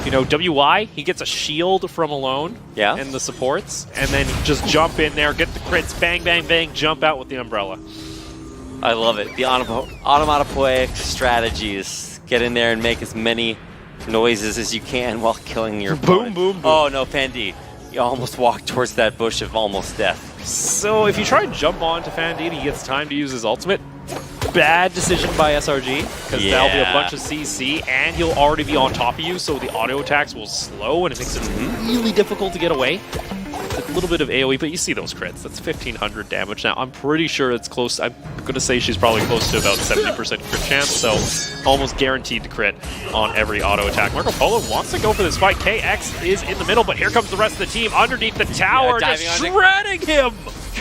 you know, WY, he gets a shield from Alone and the supports, and then just jump in there, get the crits, bang, bang, bang, jump out with the umbrella. I love it. The onomatopoeic strategies. Get in there and make as many noises as you can while killing your opponent. Boom, boom, boom. Oh no, Fendi. You almost walked towards that bush of almost death. So if you try and jump onto Fandid, he gets time to use his ultimate. Bad decision by SRG, because that'll be a bunch of CC, and he'll already be on top of you, so the auto attacks will slow, and it makes it really difficult to get away. A little bit of AoE, but you see those crits. That's 1,500 damage. Now, I'm pretty sure it's close. I'm going to say she's probably close to about 70% crit chance, so almost guaranteed to crit on every auto attack. Marco Polo wants to go for this fight. KX is in the middle, but here comes the rest of the team underneath the tower, just shredding him.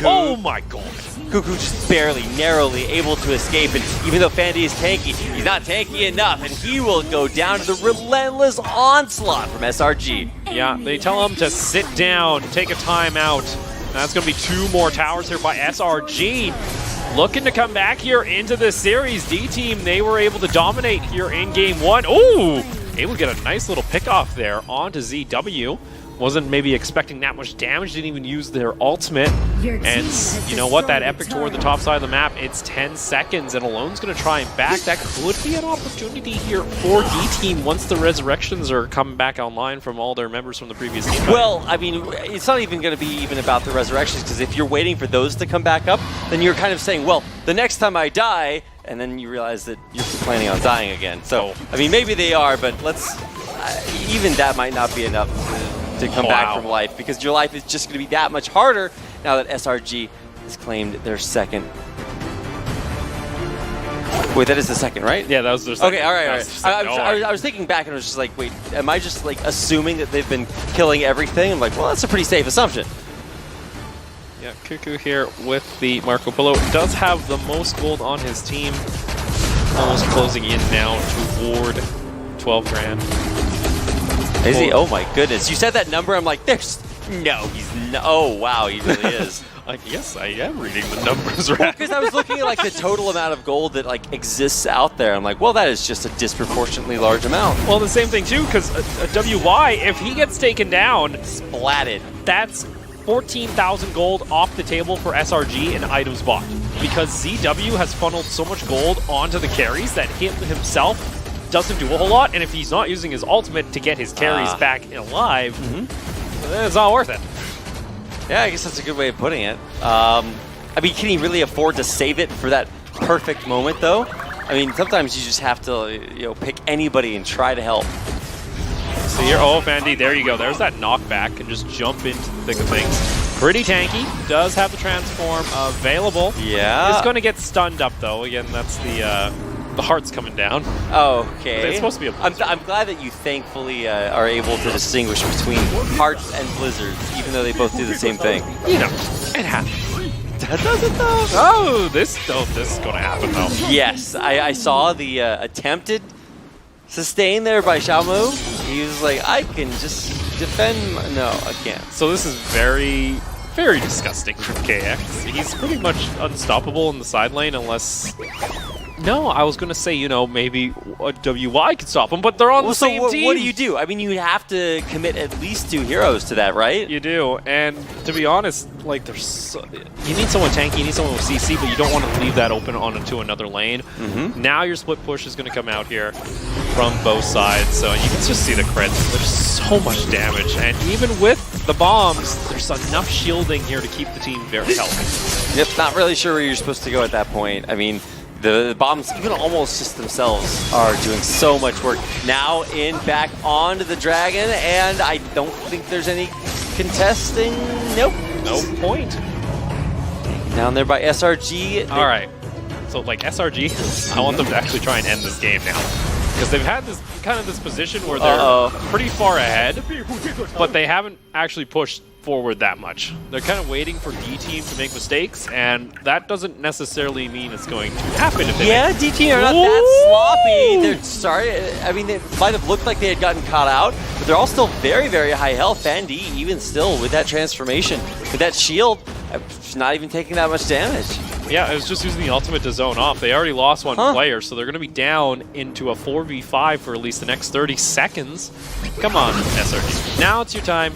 Oh my god. Cuckoo just barely, narrowly able to escape, and even though Fandy is tanky, he's not tanky enough, and he will go down to the relentless onslaught from SRG. Yeah, they tell him to sit down, take a timeout. That's going to be 2 more towers here by SRG. Looking to come back here into the series. D-Team, they were able to dominate here in Game 1. Ooh! Able to get a nice little pick-off there onto ZW. Wasn't maybe expecting that much damage, didn't even use their ultimate. And you know what, that epic toward the top side of the map, it's 10 seconds, and Alone's going to try and back. That could be an opportunity here for D-Team once the Resurrections are coming back online from all their members from the previous team. Well, I mean, it's not even going to be even about the Resurrections, because if you're waiting for those to come back up, then you're kind of saying, well, the next time I die, and then you realize that you're planning on dying again. So, I mean, maybe they are, but let's, even that might not be enough to come back from life, because your life is just going to be that much harder now that SRG has claimed their second. Wait, that is the second, right? Yeah, that was their second. Okay, all right. I was thinking back and I was just like, wait, am I just like assuming that they've been killing everything? I'm like, well, that's a pretty safe assumption. Yeah, Cuckoo here with the Marco Polo. Does have the most gold on his team. Almost closing in now toward 12 grand. Is he? Oh my goodness. You said that number, I'm like, there's no, he's no. Oh wow, he really is. Yes, I am reading the numbers right. Well, because I was looking at like the total amount of gold that like exists out there. I'm like, well, that is just a disproportionately large amount. Well, the same thing too, because a WY, if he gets taken down, splatted. That's 14,000 gold off the table for SRG and items bought. Because ZW has funneled so much gold onto the carries that him himself doesn't do a whole lot, and if he's not using his ultimate to get his carries back alive, it's not worth it. Yeah, I guess that's a good way of putting it. I mean, can he really afford to save it for that perfect moment, though? I mean, sometimes you just have to, pick anybody and try to help. So here, oh, Fandy, there you go. There's that knockback, and just jump into the thick of things. Pretty tanky. Does have the transform available. Yeah. It's going to get stunned up, though. Again, that's the heart's coming down. Okay. It's supposed to be a blizzard. I'm glad that you thankfully are able to distinguish between hearts and blizzards, even though they both do the same thing. You know, it happens. Does it though? Oh, this is going to happen though. Yes, I saw the attempted sustain there by Xiaomu. He was like, I can just defend. No, I can't. So this is very, very disgusting from KX. He's pretty much unstoppable in the side lane unless... No, I was going to say, maybe a WY could stop him, but they're on the same team. What do you do? I mean, you have to commit at least 2 heroes to that, right? You do, and to be honest, like, you need someone tanky, you need someone with CC, but you don't want to leave that open onto another lane. Now your split push is going to come out here from both sides, so you can just see the crits. There's so much damage, and even with the bombs, there's enough shielding here to keep the team very healthy. Yep, not really sure where you're supposed to go at that point. I mean, The bombs, even almost just themselves, are doing so much work. Now in back onto the Dragon, and I don't think there's any contesting. Nope. No point. Down there by SRG. All right. So like SRG, I want them to actually try and end this game now. Because they've had this kind of this position where they're pretty far ahead, but they haven't actually pushed forward that much. They're kind of waiting for Dteam to make mistakes, and that doesn't necessarily mean it's going to happen. If they Dteam are not that sloppy. They're sorry. I mean, they might have looked like they had gotten caught out, but they're all still very, very high health. Vandy, even still with that transformation, with that shield, not even taking that much damage. Yeah, it was just using the ultimate to zone off. They already lost one player, so they're going to be down into a 4v5 for at least the next 30 seconds. Come on, SRG. Now it's your time.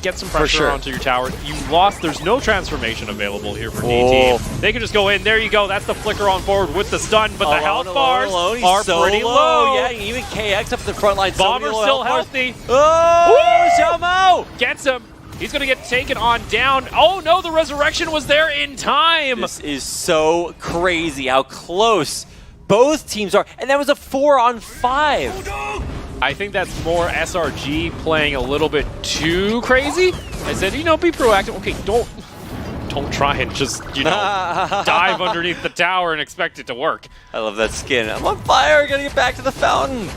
Get some pressure onto your tower. You lost. There's no transformation available here for Dteam. They can just go in. There you go. That's the flicker on forward with the stun, but the health bars are pretty low. Yeah, even KX up the front line. Bomber's still healthy. Oh, Xi'an gets him. He's going to get taken on down. Oh, no, the resurrection was there in time. This is so crazy how close both teams are. And that was a 4-on-5. I think that's more SRG playing a little bit too crazy. I said, you know, be proactive. Okay, don't try and just, you know, dive underneath the tower and expect it to work. I love that skin. I'm on fire. Gotta get back to the fountain.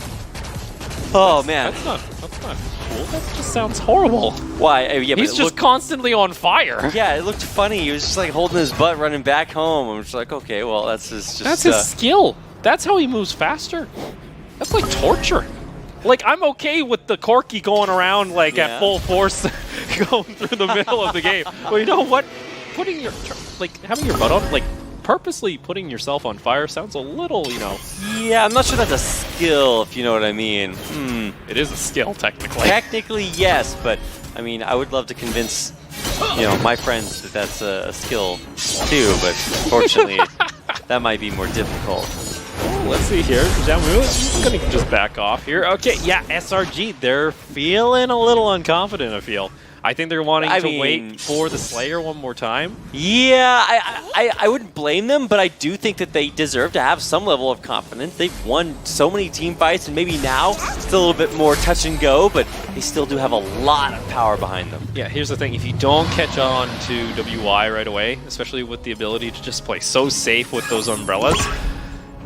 Oh, man. That's not cool. That just sounds horrible. Why? Yeah, he's just constantly on fire. Yeah, it looked funny. He was just like holding his butt, running back home. I'm just like, okay, well, that's just... That's his skill. That's how he moves faster. That's like torture. Like, I'm okay with the Corky going around, like, at full force, going through the middle of the game. Well, you know what? Putting your, like, having your butt on, like, purposely putting yourself on fire sounds a little, you know... Yeah, I'm not sure that's a skill, if you know what I mean. It is a skill, technically. Technically, yes, but, I mean, I would love to convince, you know, my friends that that's a skill, too, but unfortunately, that might be more difficult. Let's see here. Jamu is going to just back off here. Okay, yeah, SRG, they're feeling a little unconfident, I feel. I think they're wanting to wait for the Slayer one more time. Yeah, I wouldn't blame them, but I do think that they deserve to have some level of confidence. They've won so many team fights, and maybe now it's a little bit more touch and go, but they still do have a lot of power behind them. Yeah, here's the thing. If you don't catch on to WY right away, especially with the ability to just play so safe with those umbrellas,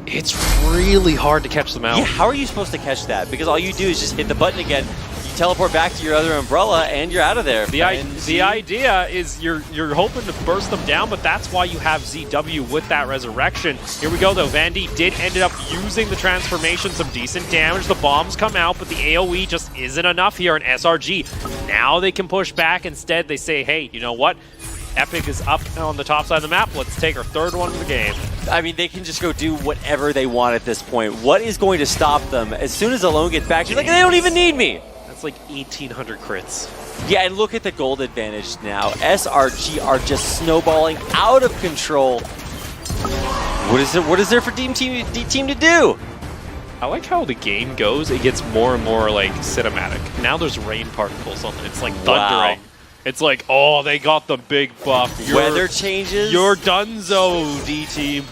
it's really hard to catch them out. Yeah, how are you supposed to catch that? Because all you do is just hit the button again, you teleport back to your other umbrella, and you're out of there. The idea is you're hoping to burst them down, but that's why you have ZW with that resurrection. Here we go, though. Vandy did end up using the transformation, some decent damage. The bombs come out, but the AoE just isn't enough here in SRG. Now they can push back. Instead, they say, hey, you know what? Epic is up on the top side of the map. Let's take our third one of the game. I mean, they can just go do whatever they want at this point. What is going to stop them? As soon as Alone gets back, she's like, they don't even need me. That's like 1,800 crits. Yeah, and look at the gold advantage now. SRG are just snowballing out of control. What is there for D-Team to do? I like how the game goes. It gets more and more like cinematic. Now there's rain particles on it. It's like thundering. Wow. It's like, oh, they got the big buff. Weather changes. You're donezo, D-Team.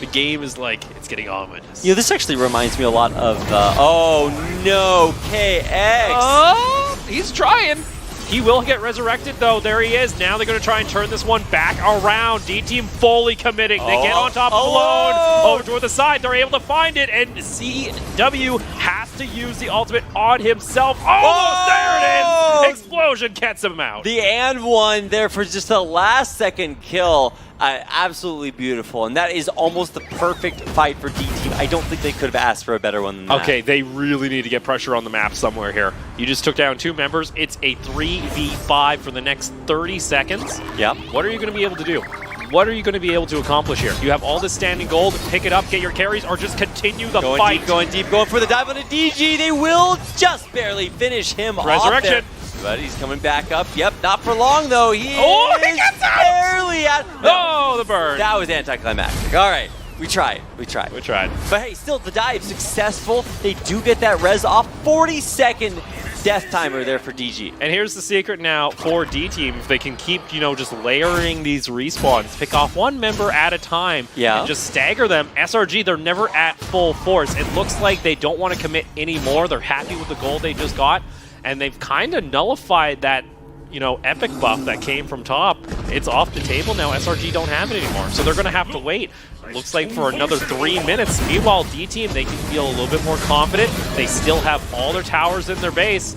The game is like, it's getting ominous. You know, this actually reminds me a lot of the... Oh, no, KX. Oh, he's trying. He will get resurrected, though. There he is. Now they're going to try and turn this one back around. D-Team fully committing. They get on top of Alone. Over to the side. They're able to find it, and CW has to use the ultimate on himself. Oh, there it is. Explosion gets him out. The and one there for just a last second kill. Absolutely beautiful, and that is almost the perfect fight for D-Team. I don't think they could have asked for a better one than that. Okay, they really need to get pressure on the map somewhere here. You just took down 2 members. It's a 3v5 for the next 30 seconds. Yep. What are you going to be able to do? What are you going to be able to accomplish here? You have all this standing gold. Pick it up, get your carries, or just continue the fight. Going deep, going for the dive on a DG. They will just barely finish him off there. Resurrection. But he's coming back up. Yep, not for long, though. He gets out! Barely out. No, the burn. That was anticlimactic. All right, we tried. We tried. But hey, still, the dive successful. They do get that res off. 40-second death timer there for DG. And here's the secret now for D-Team. If they can keep, just layering these respawns, pick off one member at a time, and just stagger them. SRG, they're never at full force. It looks like they don't want to commit anymore. They're happy with the gold they just got, and they've kind of nullified that, epic buff that came from top. It's off the table now. SRG don't have it anymore, so they're going to have to wait. Looks like for another 3 minutes. Meanwhile, D-Team, they can feel a little bit more confident. They still have all their towers in their base.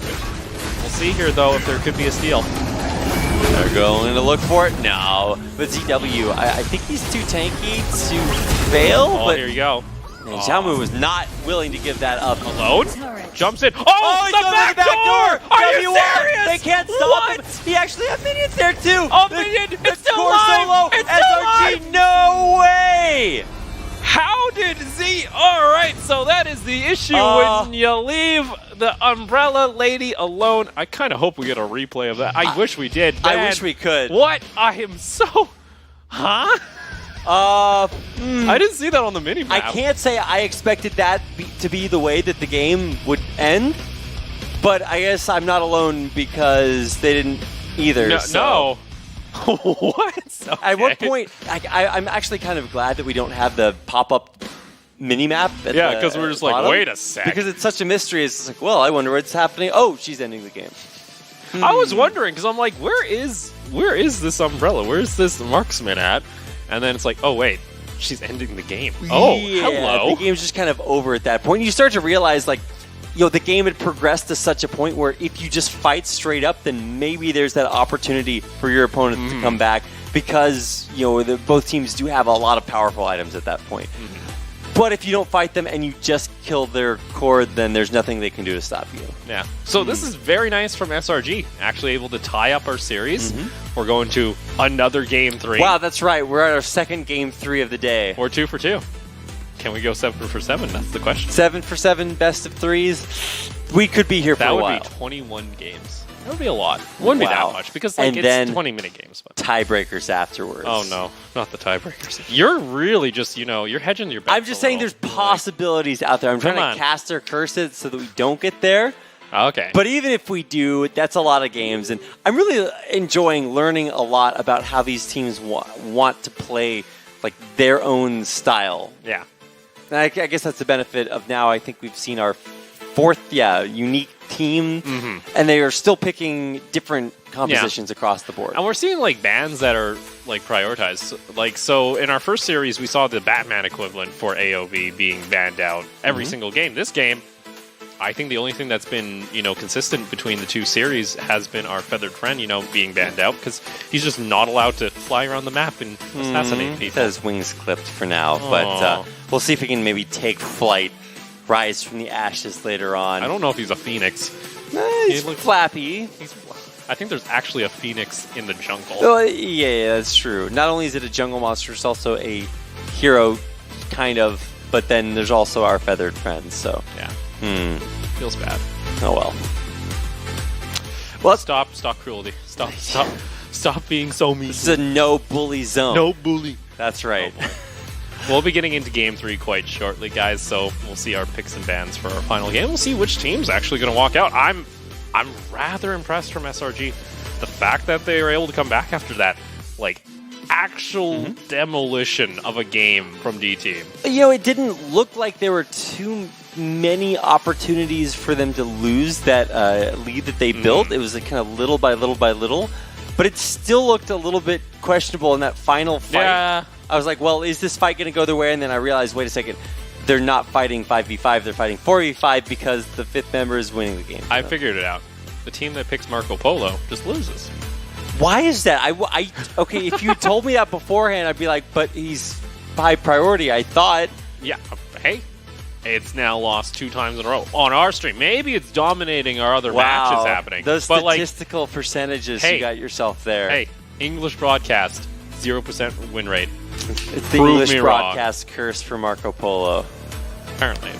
We'll see here, though, if there could be a steal. They're going to look for it? No. But ZW, I think he's too tanky to fail. Oh, but here you go. And Xiamu was not willing to give that up. Alone? Jumps in. Oh, the back door! Are you serious? They can't stop him. He actually had minions there, too. Oh, minion! It's still alive! Solo. It's still SRG, alive! no way! How did Z... Alright, so that is the issue when you leave the Umbrella Lady alone. I kind of hope we get a replay of that. I wish we did. Man, I wish we could. What? I am so... Huh? I didn't see that on the minimap. I can't say I expected that to be the way that the game would end, but I guess I'm not alone because they didn't either. No. What? Okay. At what point, I'm actually kind of glad that we don't have the pop-up minimap. Yeah, because we're just like, bottom, wait a sec. Because it's such a mystery. It's like, well, I wonder what's happening. Oh, she's ending the game. I was wondering, because I'm like, where is this Umbrella? Where's this marksman at? And then it's like, oh, wait, she's ending the game. Oh, yeah, hello. The game's just kind of over at that point. You start to realize, like, the game had progressed to such a point where if you just fight straight up, then maybe there's that opportunity for your opponent to come back because, both teams do have a lot of powerful items at that point. But if you don't fight them and you just kill their core, then there's nothing they can do to stop you. Yeah. So this is very nice from SRG. Actually able to tie up our series. We're going to another game 3. Wow, that's right. We're at our second game 3 of the day. Or 2 for 2. Can we go 7 for 7? That's the question. 7 for 7, best of 3s. We could be here for a while. That would be 21 games. That would be a lot. It wouldn't be that much because it's 20-minute games. But tiebreakers afterwards. Oh, no. Not the tiebreakers. You're really just, you're hedging your bets. I'm just saying there's possibilities out there. I'm trying to cast or curse it so that we don't get there. Okay. But even if we do, that's a lot of games. And I'm really enjoying learning a lot about how these teams want to play like their own style. Yeah. And I guess that's the benefit of now. I think we've seen our fourth, unique team, and they are still picking different compositions across the board. And we're seeing like bans that are like prioritized. Like, so in our first series, we saw the Batman equivalent for AOV being banned out every single game. This game, I think the only thing that's been, consistent between the two series has been our feathered friend, being banned out because he's just not allowed to fly around the map and assassinate people. His wings clipped for now, but we'll see if he can maybe take flight, rise from the ashes later on. I don't know if he's a phoenix. He's flappy. I think there's actually a phoenix in the jungle. Oh, yeah, that's true. Not only is it a jungle monster, it's also a hero, kind of, but then there's also our feathered friend, so. Yeah. Feels bad. Oh, well. Well, stop cruelty. Stop being so mean. This is a no bully zone. No bully. That's right. Oh, we'll be getting into Game 3 quite shortly, guys, so we'll see our picks and bans for our final game. We'll see which team's actually going to walk out. I'm rather impressed from SRG. The fact that they were able to come back after that, like, actual demolition of a game from D-Team. It didn't look like there were too many opportunities for them to lose that lead that they built. It was like kind of little by little by little, but it still looked a little bit questionable in that final fight. Yeah. I was like, well, is this fight going to go their way? And then I realized, wait a second, they're not fighting 5v5, they're fighting 4v5 because the fifth member is winning the game. I figured it out. The team that picks Marco Polo just loses. Why is that? Okay, if you told me that beforehand, I'd be like, but he's high priority, I thought. Yeah, hey, it's now lost 2 times in a row on our stream. Maybe it's dominating our other matches happening. Those statistical percentages you got yourself there. Hey, English broadcast, 0% win rate. It's the English broadcast curse for Marco Polo. Apparently.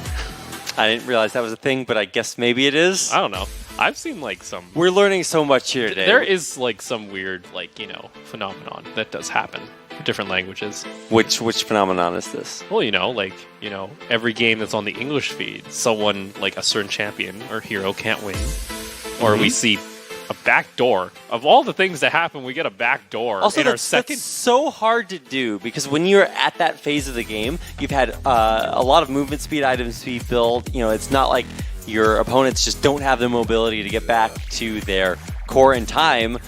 I didn't realize that was a thing, but I guess maybe it is. I don't know. I've seen like some... We're learning so much here today. There is like some weird phenomenon that does happen in different languages. Which phenomenon is this? Well, every game that's on the English feed, someone like a certain champion or hero can't win. or we see a back door. Of all the things that happen, we get a back door Also, in our that's second. so hard to do because when you're at that phase of the game, you've had a lot of movement speed items to be built. You know, it's not like your opponents just don't have the mobility to get back to their core in time.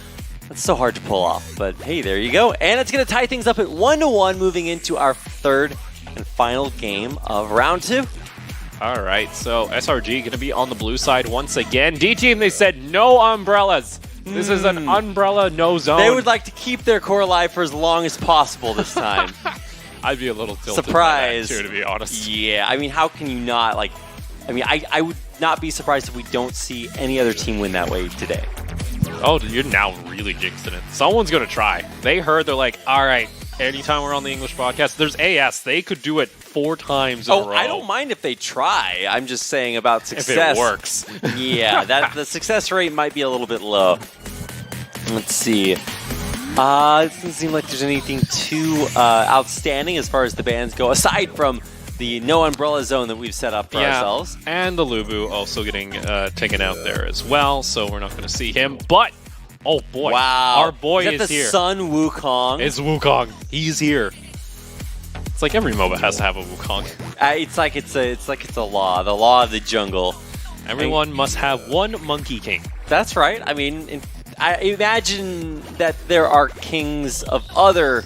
It's so hard to pull off. But hey, there you go. And it's going to tie things up at 1-1, moving into our third and final game of round 2. All right, so SRG going to be on the blue side once again. D-Team, they said no umbrellas. This is an umbrella, no zone. They would like to keep their core alive for as long as possible this time. I'd be a little tilted Surprise. by that too, to be honest. Yeah, I mean, how can you not, like... I mean, I would not be surprised if we don't see any other team win that way today. Oh, you're now really jinxing it. Someone's going to try. They heard, they're like, all right, anytime we're on the English podcast, there's AS. They could do it 4 times in a row. I don't mind if they try. I'm just saying about success. If it works. Yeah, the success rate might be a little bit low. Let's see. It doesn't seem like there's anything too outstanding as far as the bans go, aside from the no umbrella zone that we've set up for ourselves. And the Lubu also getting taken out there as well, so we're not going to see him. But, oh boy, wow, our boy is is the here. Sun Wukong. It's Wukong. He's here. It's like every MOBA has to have a Wukong. It's like it's a law, the law of the jungle. Everyone must have one Monkey King. That's right. I mean, I imagine that there are kings of other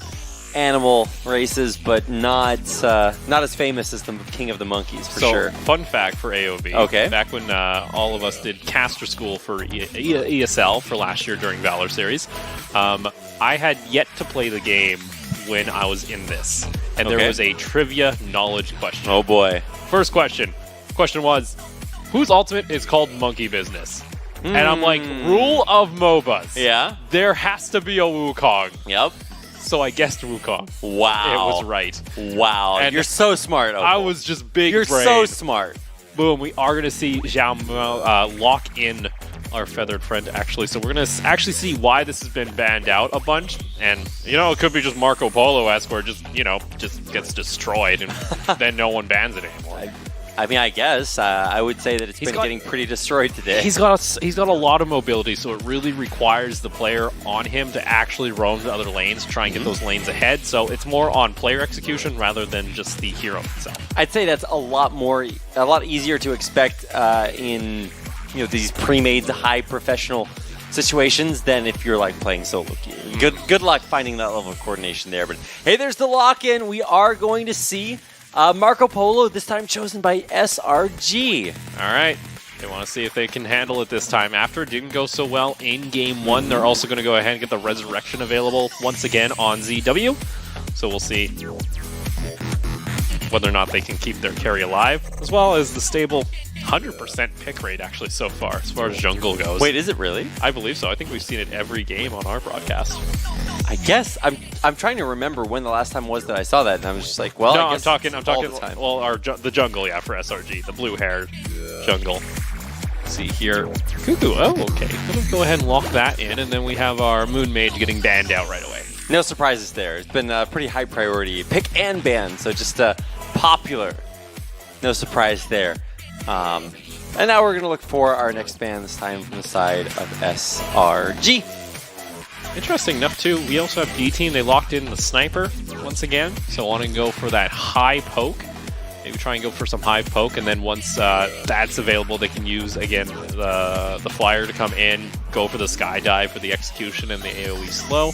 animal races, but not as famous as the king of the monkeys, for sure. Fun fact for AOB. Okay. Back when all of us did caster school for ESL for last year during Valor Series, I had yet to play the game when I was in this. And there was a trivia knowledge question. Oh boy. First question. Question was, whose ultimate is called Monkey Business? And I'm like, rule of MOBAs. Yeah. There has to be a Wukong. Yep. So I guessed Wukong. Wow. It was right. Wow. And you're so smart, Opal. I was just big You're brain. so smart. Boom. We are going to see Xi'an lock in our feathered friend, actually. So we're going to actually see why this has been banned out a bunch. And, you know, it could be just Marco Polo-esque where it just, you know, just gets destroyed and then no one bans it anymore. I mean, I guess I would say that it's been getting pretty destroyed today. He's got a lot of mobility, so it really requires the player on him to actually roam to other lanes, try and get those lanes ahead. So it's more on player execution rather than just the hero itself. I'd say that's a lot easier to expect in these pre-made high professional situations than if you're like playing solo queue. Good luck finding that level of coordination there. But hey, there's the lock-in. We are going to see Marco Polo, this time chosen by SRG. All right. They want to see if they can handle it this time. After it didn't go so well in Game 1, they're also going to go ahead and get the Resurrection available once again on ZW. So we'll see whether or not they can keep their carry alive, as well as the stable 100% pick rate, actually, so far as jungle goes. Wait, is it really? I believe so. I think we've seen it every game on our broadcast. I guess I'm trying to remember when the last time was that I saw that, and I was just like, well, no, I guess I'm talking. all the time. Well, the jungle, yeah, for SRG, the blue-haired jungle. Let's see here, Cuckoo. Oh, okay. Let's go ahead and lock that in, and then we have our Moon Mage getting banned out right away. No surprises there. It's been a pretty high priority pick and ban, so just popular. No surprise there. And now we're going to look for our next ban, this time from the side of SRG. Interesting enough, too, we also have D-Team. They locked in the Sniper once again, so want to go for that high poke. Maybe try and go for some high poke, and then once that's available, they can use, again, the Flyer to come in, go for the Skydive for the execution and the AoE slow.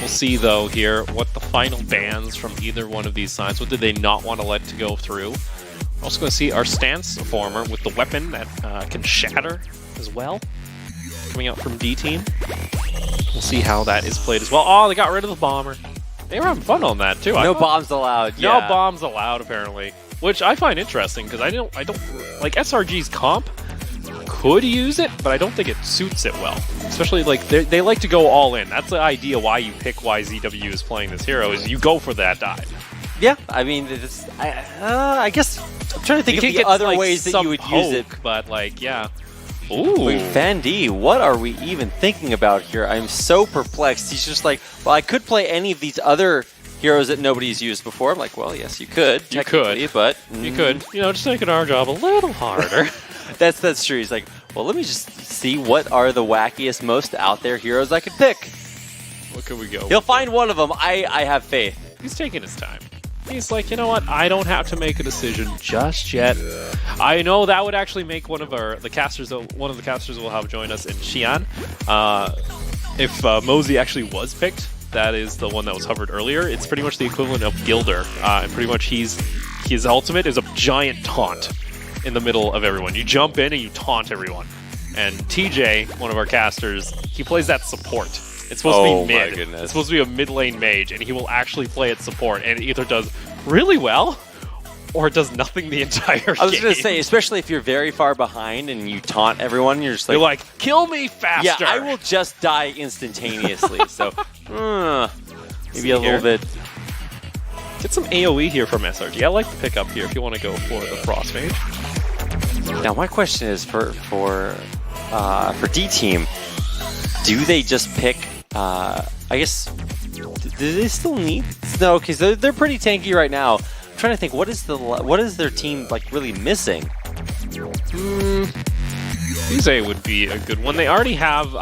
We'll see, though, here, what the final bans from either one of these sides. What did they not want to let to go through? We're also going to see our Stance Former with the weapon that can shatter as well, coming out from D-Team. We'll see how that is played as well. Oh, they got rid of the Bomber. They were having fun on that, too. No bombs allowed, No bombs allowed, apparently. Which I find interesting, because I don't like SRG's comp could use it, but I don't think it suits it well. Especially, like, they like to go all in. That's the idea why you pick why ZW is playing this hero, is you go for that dive. Yeah, I mean, I guess I'm trying to think of the other ways that you would use it. But, like, yeah. Ooh. Wait, Van D, what are we even thinking about here? I'm so perplexed. He's just like, well, I could play any of these other heroes that nobody's used before. I'm like, well, yes, you could. You could. But You could. You know, just making our job a little harder. That's true. He's like, Well, let me just see what are the wackiest, most out there heroes I could pick. What can we go? He'll find one of them. I have faith. He's taking his time. He's like, you know what? I don't have to make a decision just yet. I know that would actually make one of the casters will have join us in Xi'an. If Mosey actually was picked, that is the one that was hovered earlier. It's pretty much the equivalent of Gilder, and pretty much his ultimate is a giant taunt in the middle of everyone. You jump in and you taunt everyone. And TJ, one of our casters, he plays that support. It's supposed to be mid. My goodness. It's supposed to be a mid lane mage, and he will actually play it support, and it either does really well or it does nothing the entire game. I was going to say, especially if you're very far behind and you taunt everyone, you're just like... You're like, kill me faster! Yeah, I will just die instantaneously, so... maybe a little bit... Get some AoE here from SRG. I like the pickup here if you want to go for the Frost Mage. Now, my question is for D-Team, do they just pick... I guess... Do they still need... No, because they're pretty tanky right now. I'm trying to think, what is their team like really missing? Bize would be a good one. They already have,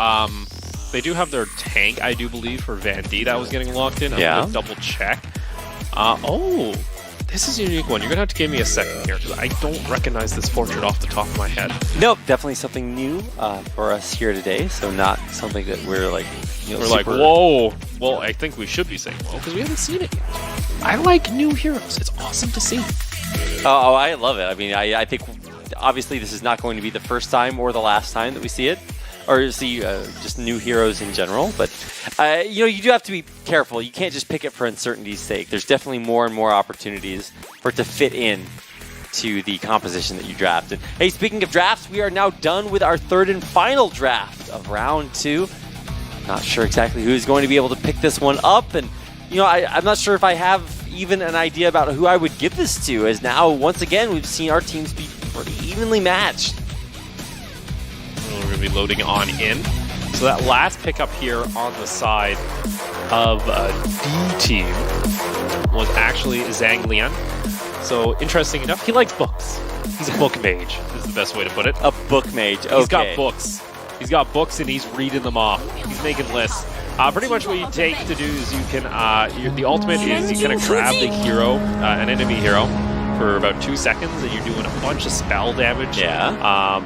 they do have their tank, I do believe, for Van D that was getting locked in. I'm gonna double check. Oh, this is a unique one. You're gonna have to give me a second here because I don't recognize this portrait off the top of my head. Nope, definitely something new for us here today. So not something that we're like, we're like, whoa. Well, I think we should be saying whoa because we haven't seen it yet. I like new heroes. It's awesome to see. Oh, I love it. I mean, I think obviously this is not going to be the first time or the last time that we see it, or see just new heroes in general. But you do have to be careful. You can't just pick it for uncertainty's sake. There's definitely more and more opportunities for it to fit in to the composition that you draft. And hey, speaking of drafts, we are now done with our third and final draft of round 2. Not sure exactly who's going to be able to pick this one up, and I'm not sure if I have even an idea about who I would give this to, as now, once again, we've seen our teams be pretty evenly matched. We're going to be loading on in. So that last pickup here on the side of D-Team was actually Zhang Lian. So, interesting enough, he likes books. He's a book mage, is the best way to put it. A book mage, okay. He's got books. He's got books and he's reading them off. He's making lists. Pretty much what you take to do is you can, the ultimate is you kind of grab the hero, an enemy hero, for about 2 seconds, and you're doing a bunch of spell damage. Yeah.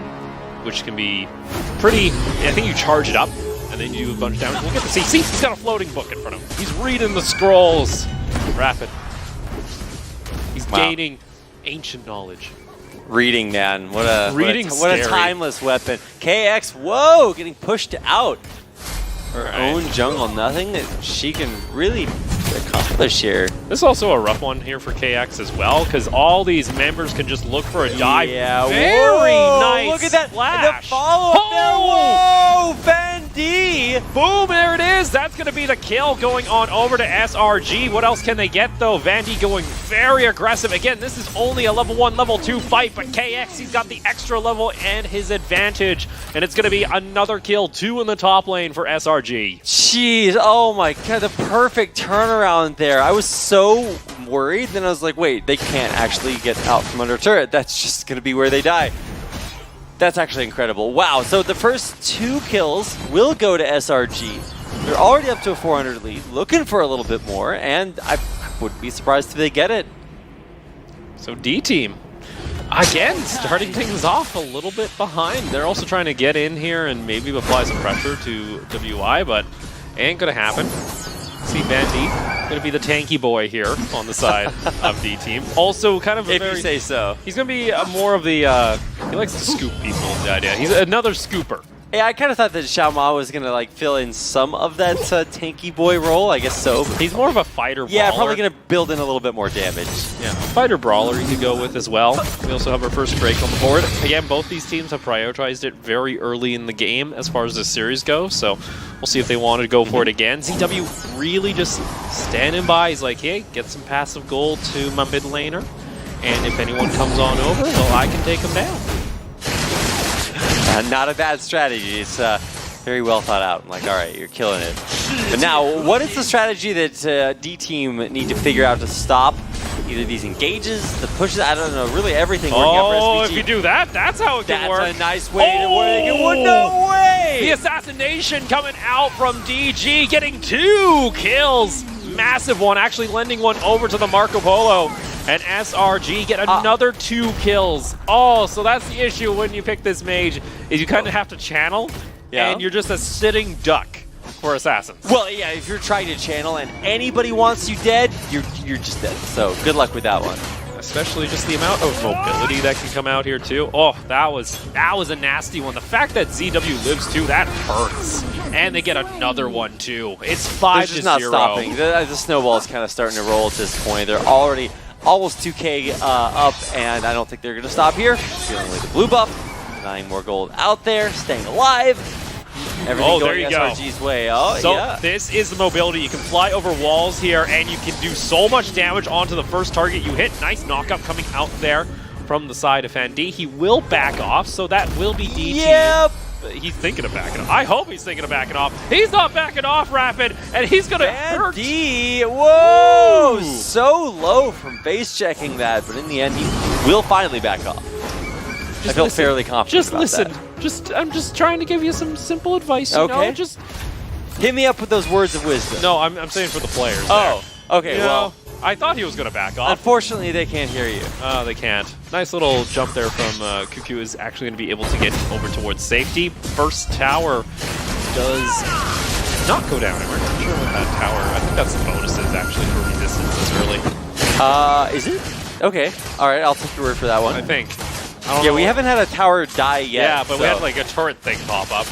Which can be pretty, I think you charge it up, and then you do a bunch of damage. We'll get to see, he's got a floating book in front of him. He's reading the scrolls. Rapid. He's gaining ancient knowledge. Reading, man. What a timeless weapon. KX, whoa, getting pushed out. Her own jungle, nothing that she can really accomplish here. This is also a rough one here for KX as well, because all these members can just look for a dive. Yeah, very nice. Look at that flash. The follow-up there. Whoa, Van D. Boom, there it is. That's going to be the kill going on over to SRG. What else can they get, though? Van D going very aggressive. Again, this is only a level 1, level 2 fight, but KX, he's got the extra level and his advantage. And it's going to be another kill, 2 in the top lane for SRG. Jeez, oh my god, the perfect turnaround there. I was so worried, then I was like, wait, they can't actually get out from under turret. That's just going to be where they die. That's actually incredible. Wow, so the first 2 kills will go to SRG. They're already up to a 400 lead, looking for a little bit more, and I wouldn't be surprised if they get it. So D-Team, again, starting things off a little bit behind. They're also trying to get in here and maybe apply some pressure to WI, but ain't going to happen. See Van D, going to be the tanky boy here on the side of D-Team. Also kind of if you say so. He's going to be more of the, he likes to scoop people, the idea. He's another scooper. Yeah, I kind of thought that Xiao was going to like fill in some of that tanky boy role. I guess so. He's more of a fighter brawler. Yeah, probably going to build in a little bit more damage. Yeah, fighter brawler you could go with as well. We also have our first break on the board. Again, both these teams have prioritized it very early in the game as far as the series goes, so we'll see if they want to go for it again. ZW really just standing by. He's like, hey, get some passive gold to my mid laner, and if anyone comes on over, well, I can take them down. Not a bad strategy. It's very well thought out. I'm like, all right, you're killing it. But now, what is the strategy that D-Team need to figure out to stop either these engages, the pushes, I don't know, really everything working out for SRG. If you do that, that's how it can work. That's a nice way to work it. No way! The assassination coming out from DG, getting 2 kills. Massive one, actually lending one over to the Marco Polo. And SRG get another 2 kills. Oh, so that's the issue when you pick this mage, is you kind of have to channel, and you're just a sitting duck for assassins. Well, yeah, if you're trying to channel and anybody wants you dead, you're just dead. So good luck with that one. Especially just the amount of mobility that can come out here too. Oh, that was a nasty one. The fact that ZW lives too, that hurts. And they get another one too. It's 5-0. They're just not stopping. The snowball is kind of starting to roll at this point. They're already almost 2K up, and I don't think they're going to stop here. Feeling away the blue buff. 9 more gold out there, staying alive. Everything going SRG's way. So this is the mobility. You can fly over walls here, and you can do so much damage onto the first target you hit. Nice knockup coming out there from the side of FanD. He will back off, so that will be DT. Yep. He's thinking of backing off. I hope he's thinking of backing off. He's not backing off, Rapid, and he's going to hurt. Whoa! Ooh. So low from base checking that, but in the end, he will finally back off. I feel fairly confident about that. I'm just trying to give you some simple advice. You know? Just hit me up with those words of wisdom. No, I'm saying for the players. Oh, okay. Well, I thought he was going to back off. Unfortunately, they can't hear you. Oh, they can't. Nice little jump there from Cuckoo is actually going to be able to get over towards safety. First tower does not go down. I'm not sure what that tower. I think that's the bonuses actually for resistance this early. Is it? Okay. All right. I'll take your word for that one. I think. Yeah, we haven't had a tower die yet. Yeah, but we had like a turret thing pop up.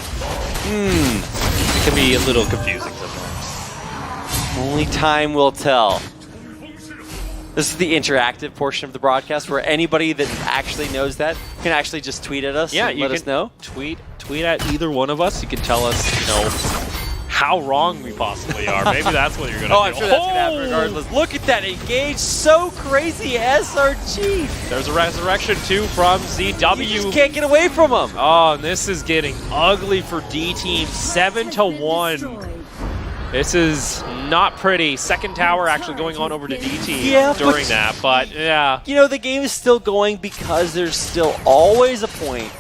It can be a little confusing sometimes. Only time will tell. This is the interactive portion of the broadcast where anybody that actually knows that can actually just tweet at us and let us know. Tweet at either one of us. You can tell us, how wrong we possibly are. Maybe that's what you're going to do. I'm sure that's going to happen regardless. Look at that engage. So crazy, SRG. There's a resurrection, too, from ZW. You just can't get away from him. Oh, and this is getting ugly for D-Team. 7-1. This is not pretty. Second tower actually going on over to D-Team during that, but yeah. The game is still going because there's still always a point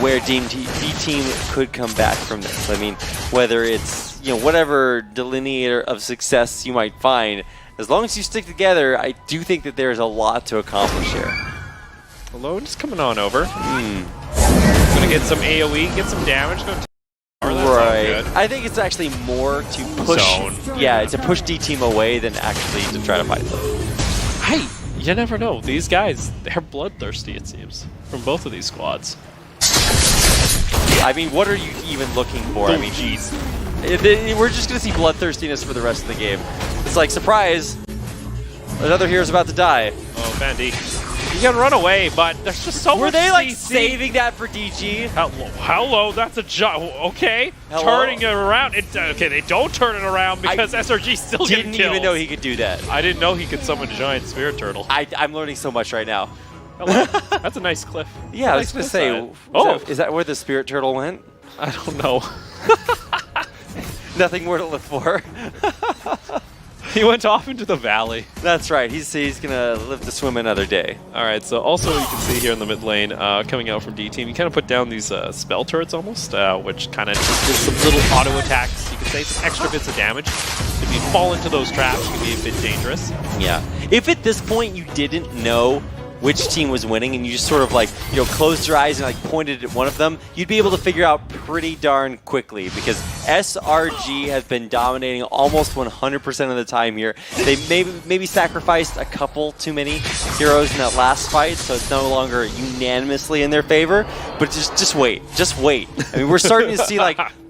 where D-Team could come back from this. I mean, whether it's, whatever delineator of success you might find, as long as you stick together, I do think that there's a lot to accomplish here. Alone just coming on over. Gonna get some AoE, get some damage. Right. I think it's actually more to push. To push D-Team away than actually to try to fight them. You never know. These guys, they're bloodthirsty, it seems, from both of these squads. I mean, what are you even looking for? I mean, jeez. We're just going to see bloodthirstiness for the rest of the game. It's like, surprise, another hero's about to die. Oh, Bandy. You can run away, but there's just so much. Were they like CC. saving that for DG? Hello, that's a job. Okay, Hello? Turning it around. Okay, they don't turn it around because SRG still getting kills. Didn't even know he could do that. I didn't know he could summon a giant spirit turtle. I'm learning so much right now. Hello. That's a nice cliff. Yeah, I was going to say, is that where the spirit turtle went? I don't know. Nothing more to look for. He went off into the valley. That's right. He's going to live to swim another day. All right, so also you can see here in the mid lane, coming out from D-Team, you kind of put down these spell turrets almost, which kind of just gives some little auto attacks. You can say some extra bits of damage. If you fall into those traps, it can be a bit dangerous. Yeah. If at this point you didn't know which team was winning and you just sort of closed your eyes and pointed at one of them, you'd be able to figure out pretty darn quickly because SRG has been dominating almost 100% of the time here. They maybe sacrificed a couple too many heroes in that last fight, so it's no longer unanimously in their favor, but just wait. Just wait. I mean, we're starting to see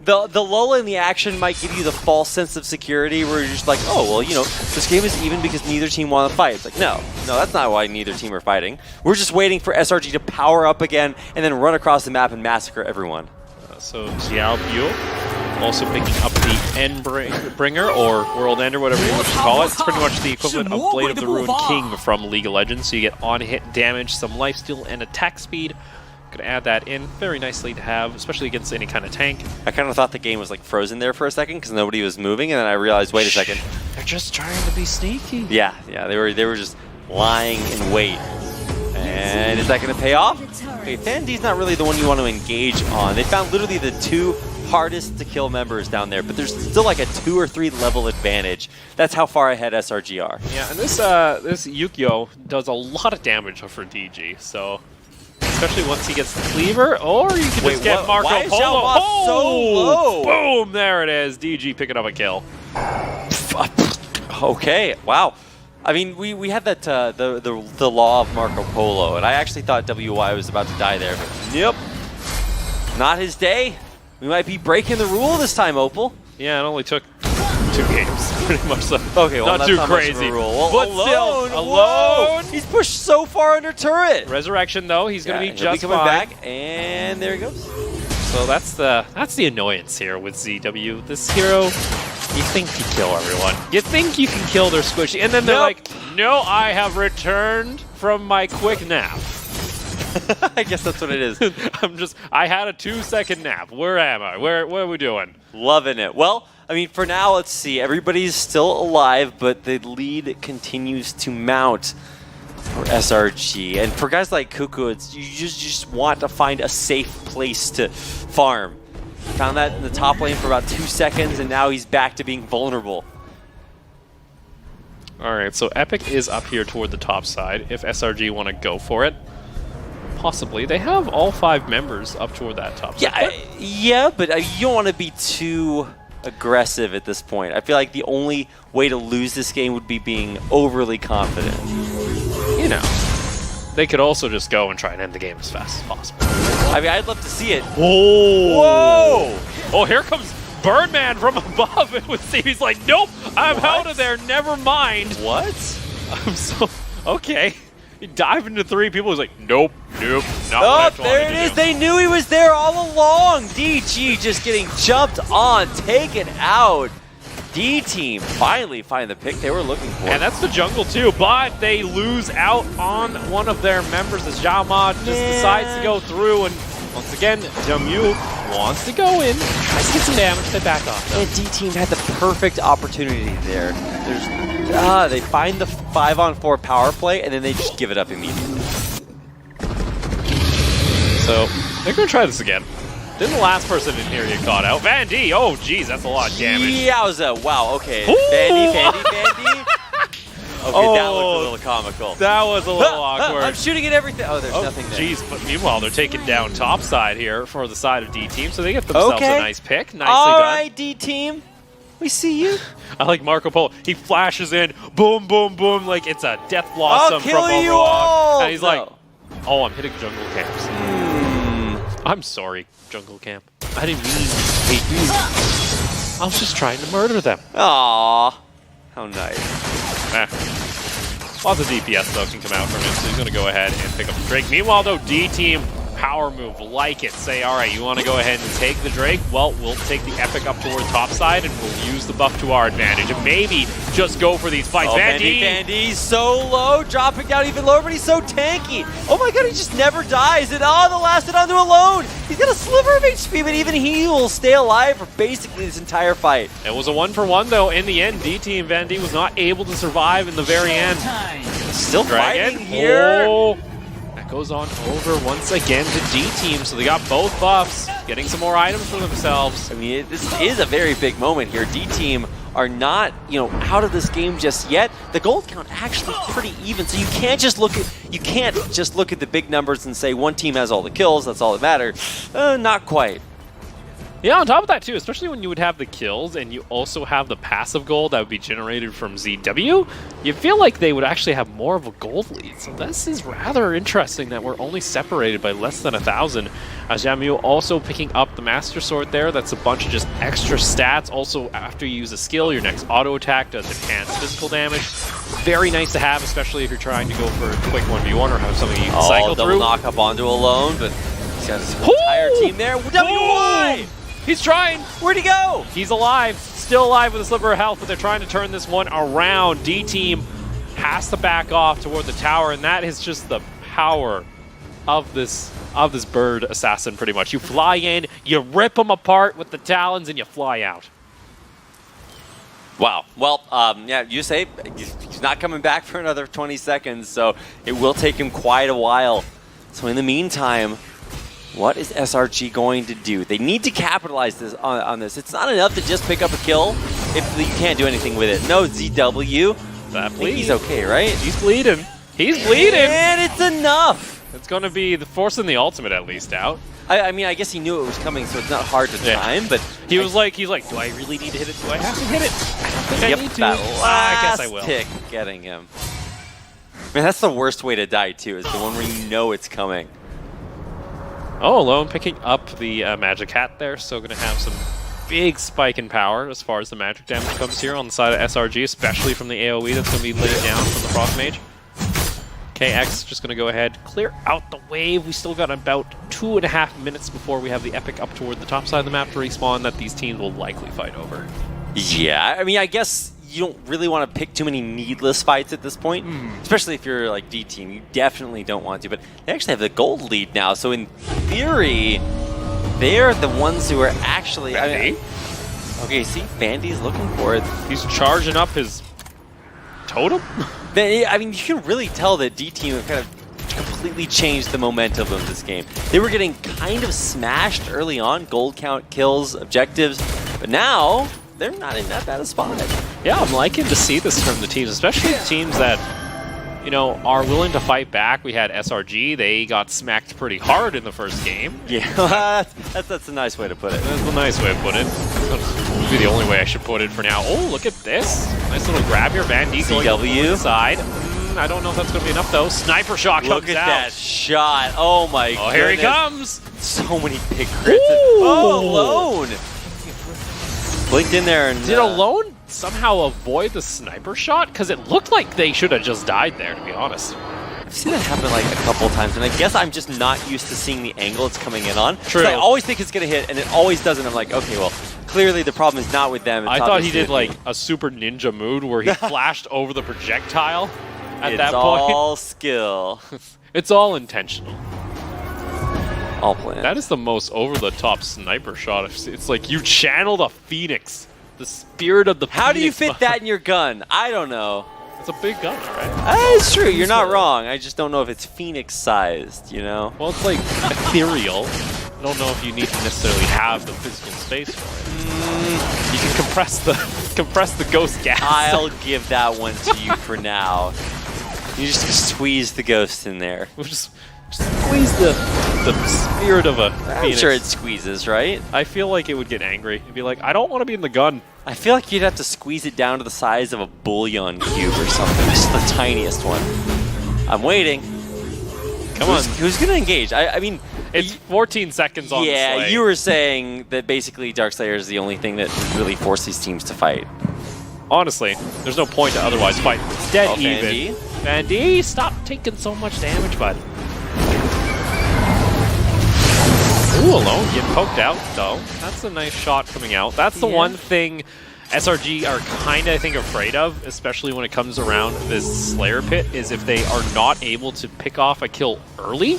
the lull in the action might give you the false sense of security where you're just like, oh, well, this game is even because neither team want to fight. It's like, no, that's not why neither team are fighting. We're just waiting for SRG to power up again and then run across the map and massacre everyone. So Xiao Bu also picking up the Endbringer or World Ender, whatever you want to call it. It's pretty much the equivalent of Blade of the Ruined King from League of Legends. So you get on-hit damage, some lifesteal, and attack speed. Gonna add that in very nicely to have, especially against any kind of tank. I kind of thought the game was frozen there for a second because nobody was moving, and then I realized, wait a second. They're just trying to be sneaky. Yeah, they were just lying in wait. And is that going to pay off? Okay, Fandy's not really the one you want to engage on. They found literally the 2 hardest to kill members down there, but there's still like a 2 or 3 level advantage. That's how far ahead SRG are. Yeah, and this Yukio does a lot of damage for DG, so especially once he gets the cleaver, or you can just get Marco why is Polo. Xi'an so low? Boom! There it is. DG picking up a kill. Okay, wow. I mean, we had that the law of Marco Polo, and I actually thought WY was about to die there, but nope, not his day. We might be breaking the rule this time, Opal. Yeah, it only took 2 games, pretty much. So okay, well, not that's too not crazy. Much of a rule. Well, but alone, still, alone. He's pushed so far under turret. Resurrection though, he's gonna be he'll just coming fine. back, and there he goes. So that's the annoyance here with ZW. This hero, you think you kill everyone. You think you can kill their squishy, and then they're like, no, I have returned from my quick nap. I guess that's what it is. I had a 2-second nap. Where am I? What are we doing? Loving it. Well, I mean, for now, let's see. Everybody's still alive, but the lead continues to mount for SRG. And for guys like Cuckoo, you just want to find a safe place to farm. Found that in the top lane for about 2 seconds, and now he's back to being vulnerable. All right, so Epic is up here toward the top side. If SRG want to go for it, possibly. They have all 5 members up toward that top side. Yeah, but you don't want to be too aggressive at this point. I feel like the only way to lose this game would be being overly confident. You know, they could also just go and try and end the game as fast as possible. I mean, I'd love to see it. Oh! Whoa! Oh, here comes Birdman from above. It would seem he's like, nope, I'm out of there. Never mind. What? I'm so okay. He dived into 3 people. He's like, nope, not what I Oh, there it is. They knew he was there all along. DG just getting jumped on, taken out. D-Team finally find the pick they were looking for. And that's the jungle too, but they lose out on one of their members as Xi'an just decides to go through, and once again, Jamyu wants to go in, tries to get some damage, they back off. And D-Team had the perfect opportunity there. They find the 5-on-4 power play, and then they just give it up immediately. So, they're going to try this again. Didn't the last person in here get caught out? Van D! Oh, geez, that's a lot of damage. Yowza! Wow, okay. Ooh. Vandy. Okay, that looked a little comical. That was a little awkward. I'm shooting at everything. Oh, there's nothing there. Jeez, but meanwhile, they're taking down top side here for the side of D-Team, so they get themselves a nice pick. Nicely All done. right, D-Team. We see you. I like Marco Polo. He flashes in, boom, boom, boom, like it's a death blossom from kill you Overwatch. all! And he's like, oh, I'm hitting jungle camps. I'm sorry, jungle camp. I didn't mean to hate you. I was just trying to murder them. Aww. How nice. Lots of DPS, though, can come out from him, so he's going to go ahead and pick up the Drake. Meanwhile, though, D-Team, power move, like it. Say, all right, you want to go ahead and take the Drake? Well, we'll take the Epic up toward top side, and we'll use the buff to our advantage, and maybe just go for these fights. Oh, Vandy's so low, dropping down even lower, but he's so tanky. Oh my god, he just never dies, and the last hit onto alone. He's got a sliver of HP, but even he will stay alive for basically this entire fight. It was a 1-for-1, though. In the end, D-Team Van D was not able to survive in the very end. Still Dragon fighting here. Oh, that goes on over once again to D-Team, so they got both buffs, getting some more items for themselves. I mean, this is a very big moment here. D-Team are not, out of this game just yet. The gold count actually pretty even, so you can't just look at the big numbers and say one team has all the kills, that's all that matters. Not quite. Yeah, on top of that too, especially when you would have the kills and you also have the passive gold that would be generated from ZW, you feel like they would actually have more of a gold lead. So this is rather interesting that we're only separated by less than 1,000. Jamyu also picking up the Master Sword there. That's a bunch of just extra stats. Also, after you use a skill, your next auto attack does enhanced physical damage. Very nice to have, especially if you're trying to go for a quick 1v1 or have something you can cycle double through. Knock up onto alone, but he's got his entire team there. WY! He's trying. Where'd he go? He's alive. Still alive with a sliver of health, but they're trying to turn this one around. D-Team has to back off toward the tower, and that is just the power of this bird assassin, pretty much. You fly in, you rip them apart with the talons, and you fly out. Wow. Well, yeah, you say He's not coming back for another 20 seconds, so it will take him quite a while. So in the meantime, what is SRG going to do? They need to capitalize on this. It's not enough to just pick up a kill if you can't do anything with it. No, ZW. I think he's okay, right? He's bleeding. He's bleeding. And it's enough. It's going to be forcing the ultimate at least out. I mean, I guess he knew it was coming, so it's not hard to time, but... He's like, do I really need to hit it? Do I have to hit it? I don't think I need to. That last I guess I will. tick getting him. Man, that's the worst way to die, too, is the one where you know it's coming. Oh, Alone picking up the Magic Hat there, so going to have some big spike in power as far as the magic damage comes here on the side of SRG, especially from the AoE that's going to be laid down from the Frost Mage. KX just going to go ahead, clear out the wave. We still got about 2.5 minutes before we have the Epic up toward the top side of the map to respawn that these teams will likely fight over. Yeah, I mean, I guess you don't really want to pick too many needless fights at this point, especially if you're like D-Team. You definitely don't want to, but they actually have the gold lead now, so in theory, they're the ones who are actually... okay, see, Bandy's looking for it. He's charging up his totem? I mean, you can really tell that D-Team have kind of completely changed the momentum of this game. They were getting kind of smashed early on, gold count, kills, objectives, but now they're not in that bad a spot. Yeah, I'm liking to see this from the teams, especially the teams that, you know, are willing to fight back. We had SRG, they got smacked pretty hard in the first game. Yeah, that's a nice way to put it. That's a nice way to put it. That would be the only way I should put it for now. Oh, look at this. Nice little grab here. Van D going inside. I don't know if that's going to be enough, though. Sniper shot comes out. Look at that shot. Oh, my goodness. Here he comes. So many big crits. Oh, Alone. Blinked in there. And, did Alone somehow avoid the sniper shot? Because it looked like they should have just died there, to be honest. I've seen that happen like a couple of times, and I guess I'm just not used to seeing the angle it's coming in on. True. I always think it's going to hit, and it always doesn't. I'm like, okay, well, clearly the problem is not with them. I thought he did like a super ninja move where he flashed over the projectile at that point. It's all skill. It's all intentional. All planned. That is the most over-the-top sniper shot. It's like you channeled a phoenix. The spirit of the phoenix. How do you fit that in your gun? I don't know. It's a big gun, right? It's true. You're not wrong. I just don't know if it's phoenix-sized, you know? Well, it's like ethereal. I don't know if you need to necessarily have the physical space for it. You can compress the ghost gas. I'll give that one to you for now. You just squeeze the ghost in there. We'll just squeeze the spirit of a phoenix. I'm sure it squeezes, right? I feel like it would get angry. It'd be like, I don't want to be in the gun. I feel like you'd have to squeeze it down to the size of a bullion cube or something. Just the tiniest one. I'm waiting. Come on. Who's going to engage? I mean... It's 14 seconds on the Yeah, you were saying that basically Darkslayer is the only thing that would really force these teams to fight. Honestly, there's no point to otherwise fight. It's dead even. Van D, stop taking so much damage, bud. Ooh, Alone getting poked out, though. That's a nice shot coming out. That's the one thing SRG are kind of, I think, afraid of, especially when it comes around this Slayer pit, is if they are not able to pick off a kill early,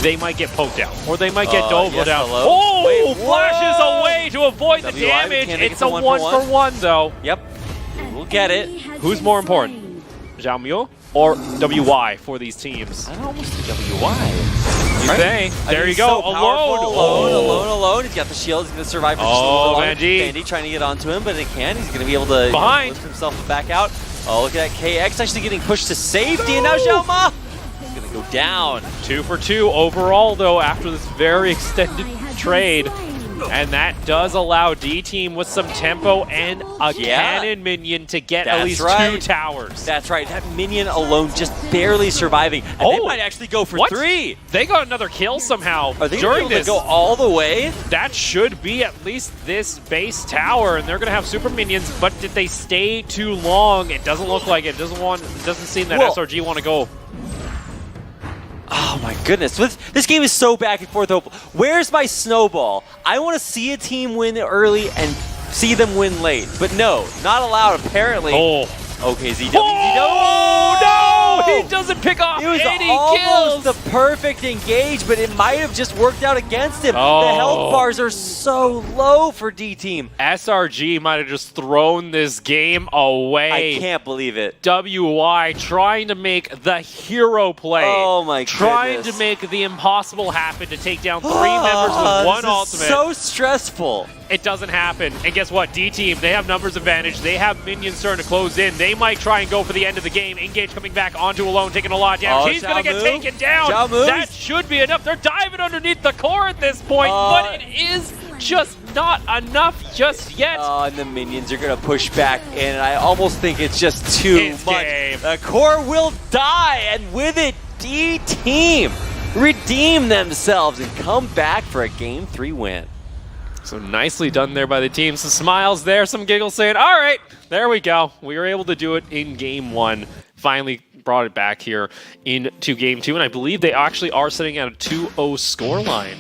they might get poked out, or they might get dovoed out. Oh, wait, flashes away to avoid the damage. It's a one-for-one, though. Yep, we'll get it. Who's more important, Zhao Miu or WY for these teams? I almost think WY. You think? There you go. So Alone. He's got the shield. He's going to survive for just a little while. Bandy. Bandy trying to get onto him, but he can. He's going to be able to lift himself back out. Oh, look at that. KX actually getting pushed to safety, and now Xiaoma is going to go down. 2 for 2 overall, though, after this very extended trade. And that does allow D-Team with some tempo and a cannon minion to get at least 2 towers. That's right. That minion alone just barely surviving. And they might actually go for 3. They got another kill somehow. Are they during able to go all the way? That should be at least this base tower, and they're going to have super minions, but did they stay too long? It doesn't look like it. It doesn't seem that SRG want to go. Oh my goodness, this game is so back and forth. Where's my snowball? I want to see a team win early and see them win late. But no, not allowed apparently. Oh. Okay, ZW. Oh, no! he doesn't pick off It was any almost kills. the perfect engage, but it might have just worked out against him. Oh. The health bars are so low for D-Team. SRG might have just thrown this game away. I can't believe it. WY trying to make the hero play. Oh my Trying goodness. to make the impossible happen to take down 3 members with one This is ultimate. so stressful. It doesn't happen. And guess what? D-Team, they have numbers advantage. They have minions starting to close in. They might try and go for the end of the game. Engage coming back onto Alone, taking a lot of damage. He's going to get taken down. That should be enough. They're diving underneath the core at this point, but it is just not enough just yet. And the minions are going to push back in, and I almost think it's just too much. Game. The core will die, and with it, D-Team redeem themselves and come back for a Game 3 win. So nicely done there by the team. Some smiles there, some giggles saying, all right, there we go. We were able to do it in Game 1. Finally brought it back here into Game 2. And I believe they actually are sitting at a 2-0 scoreline.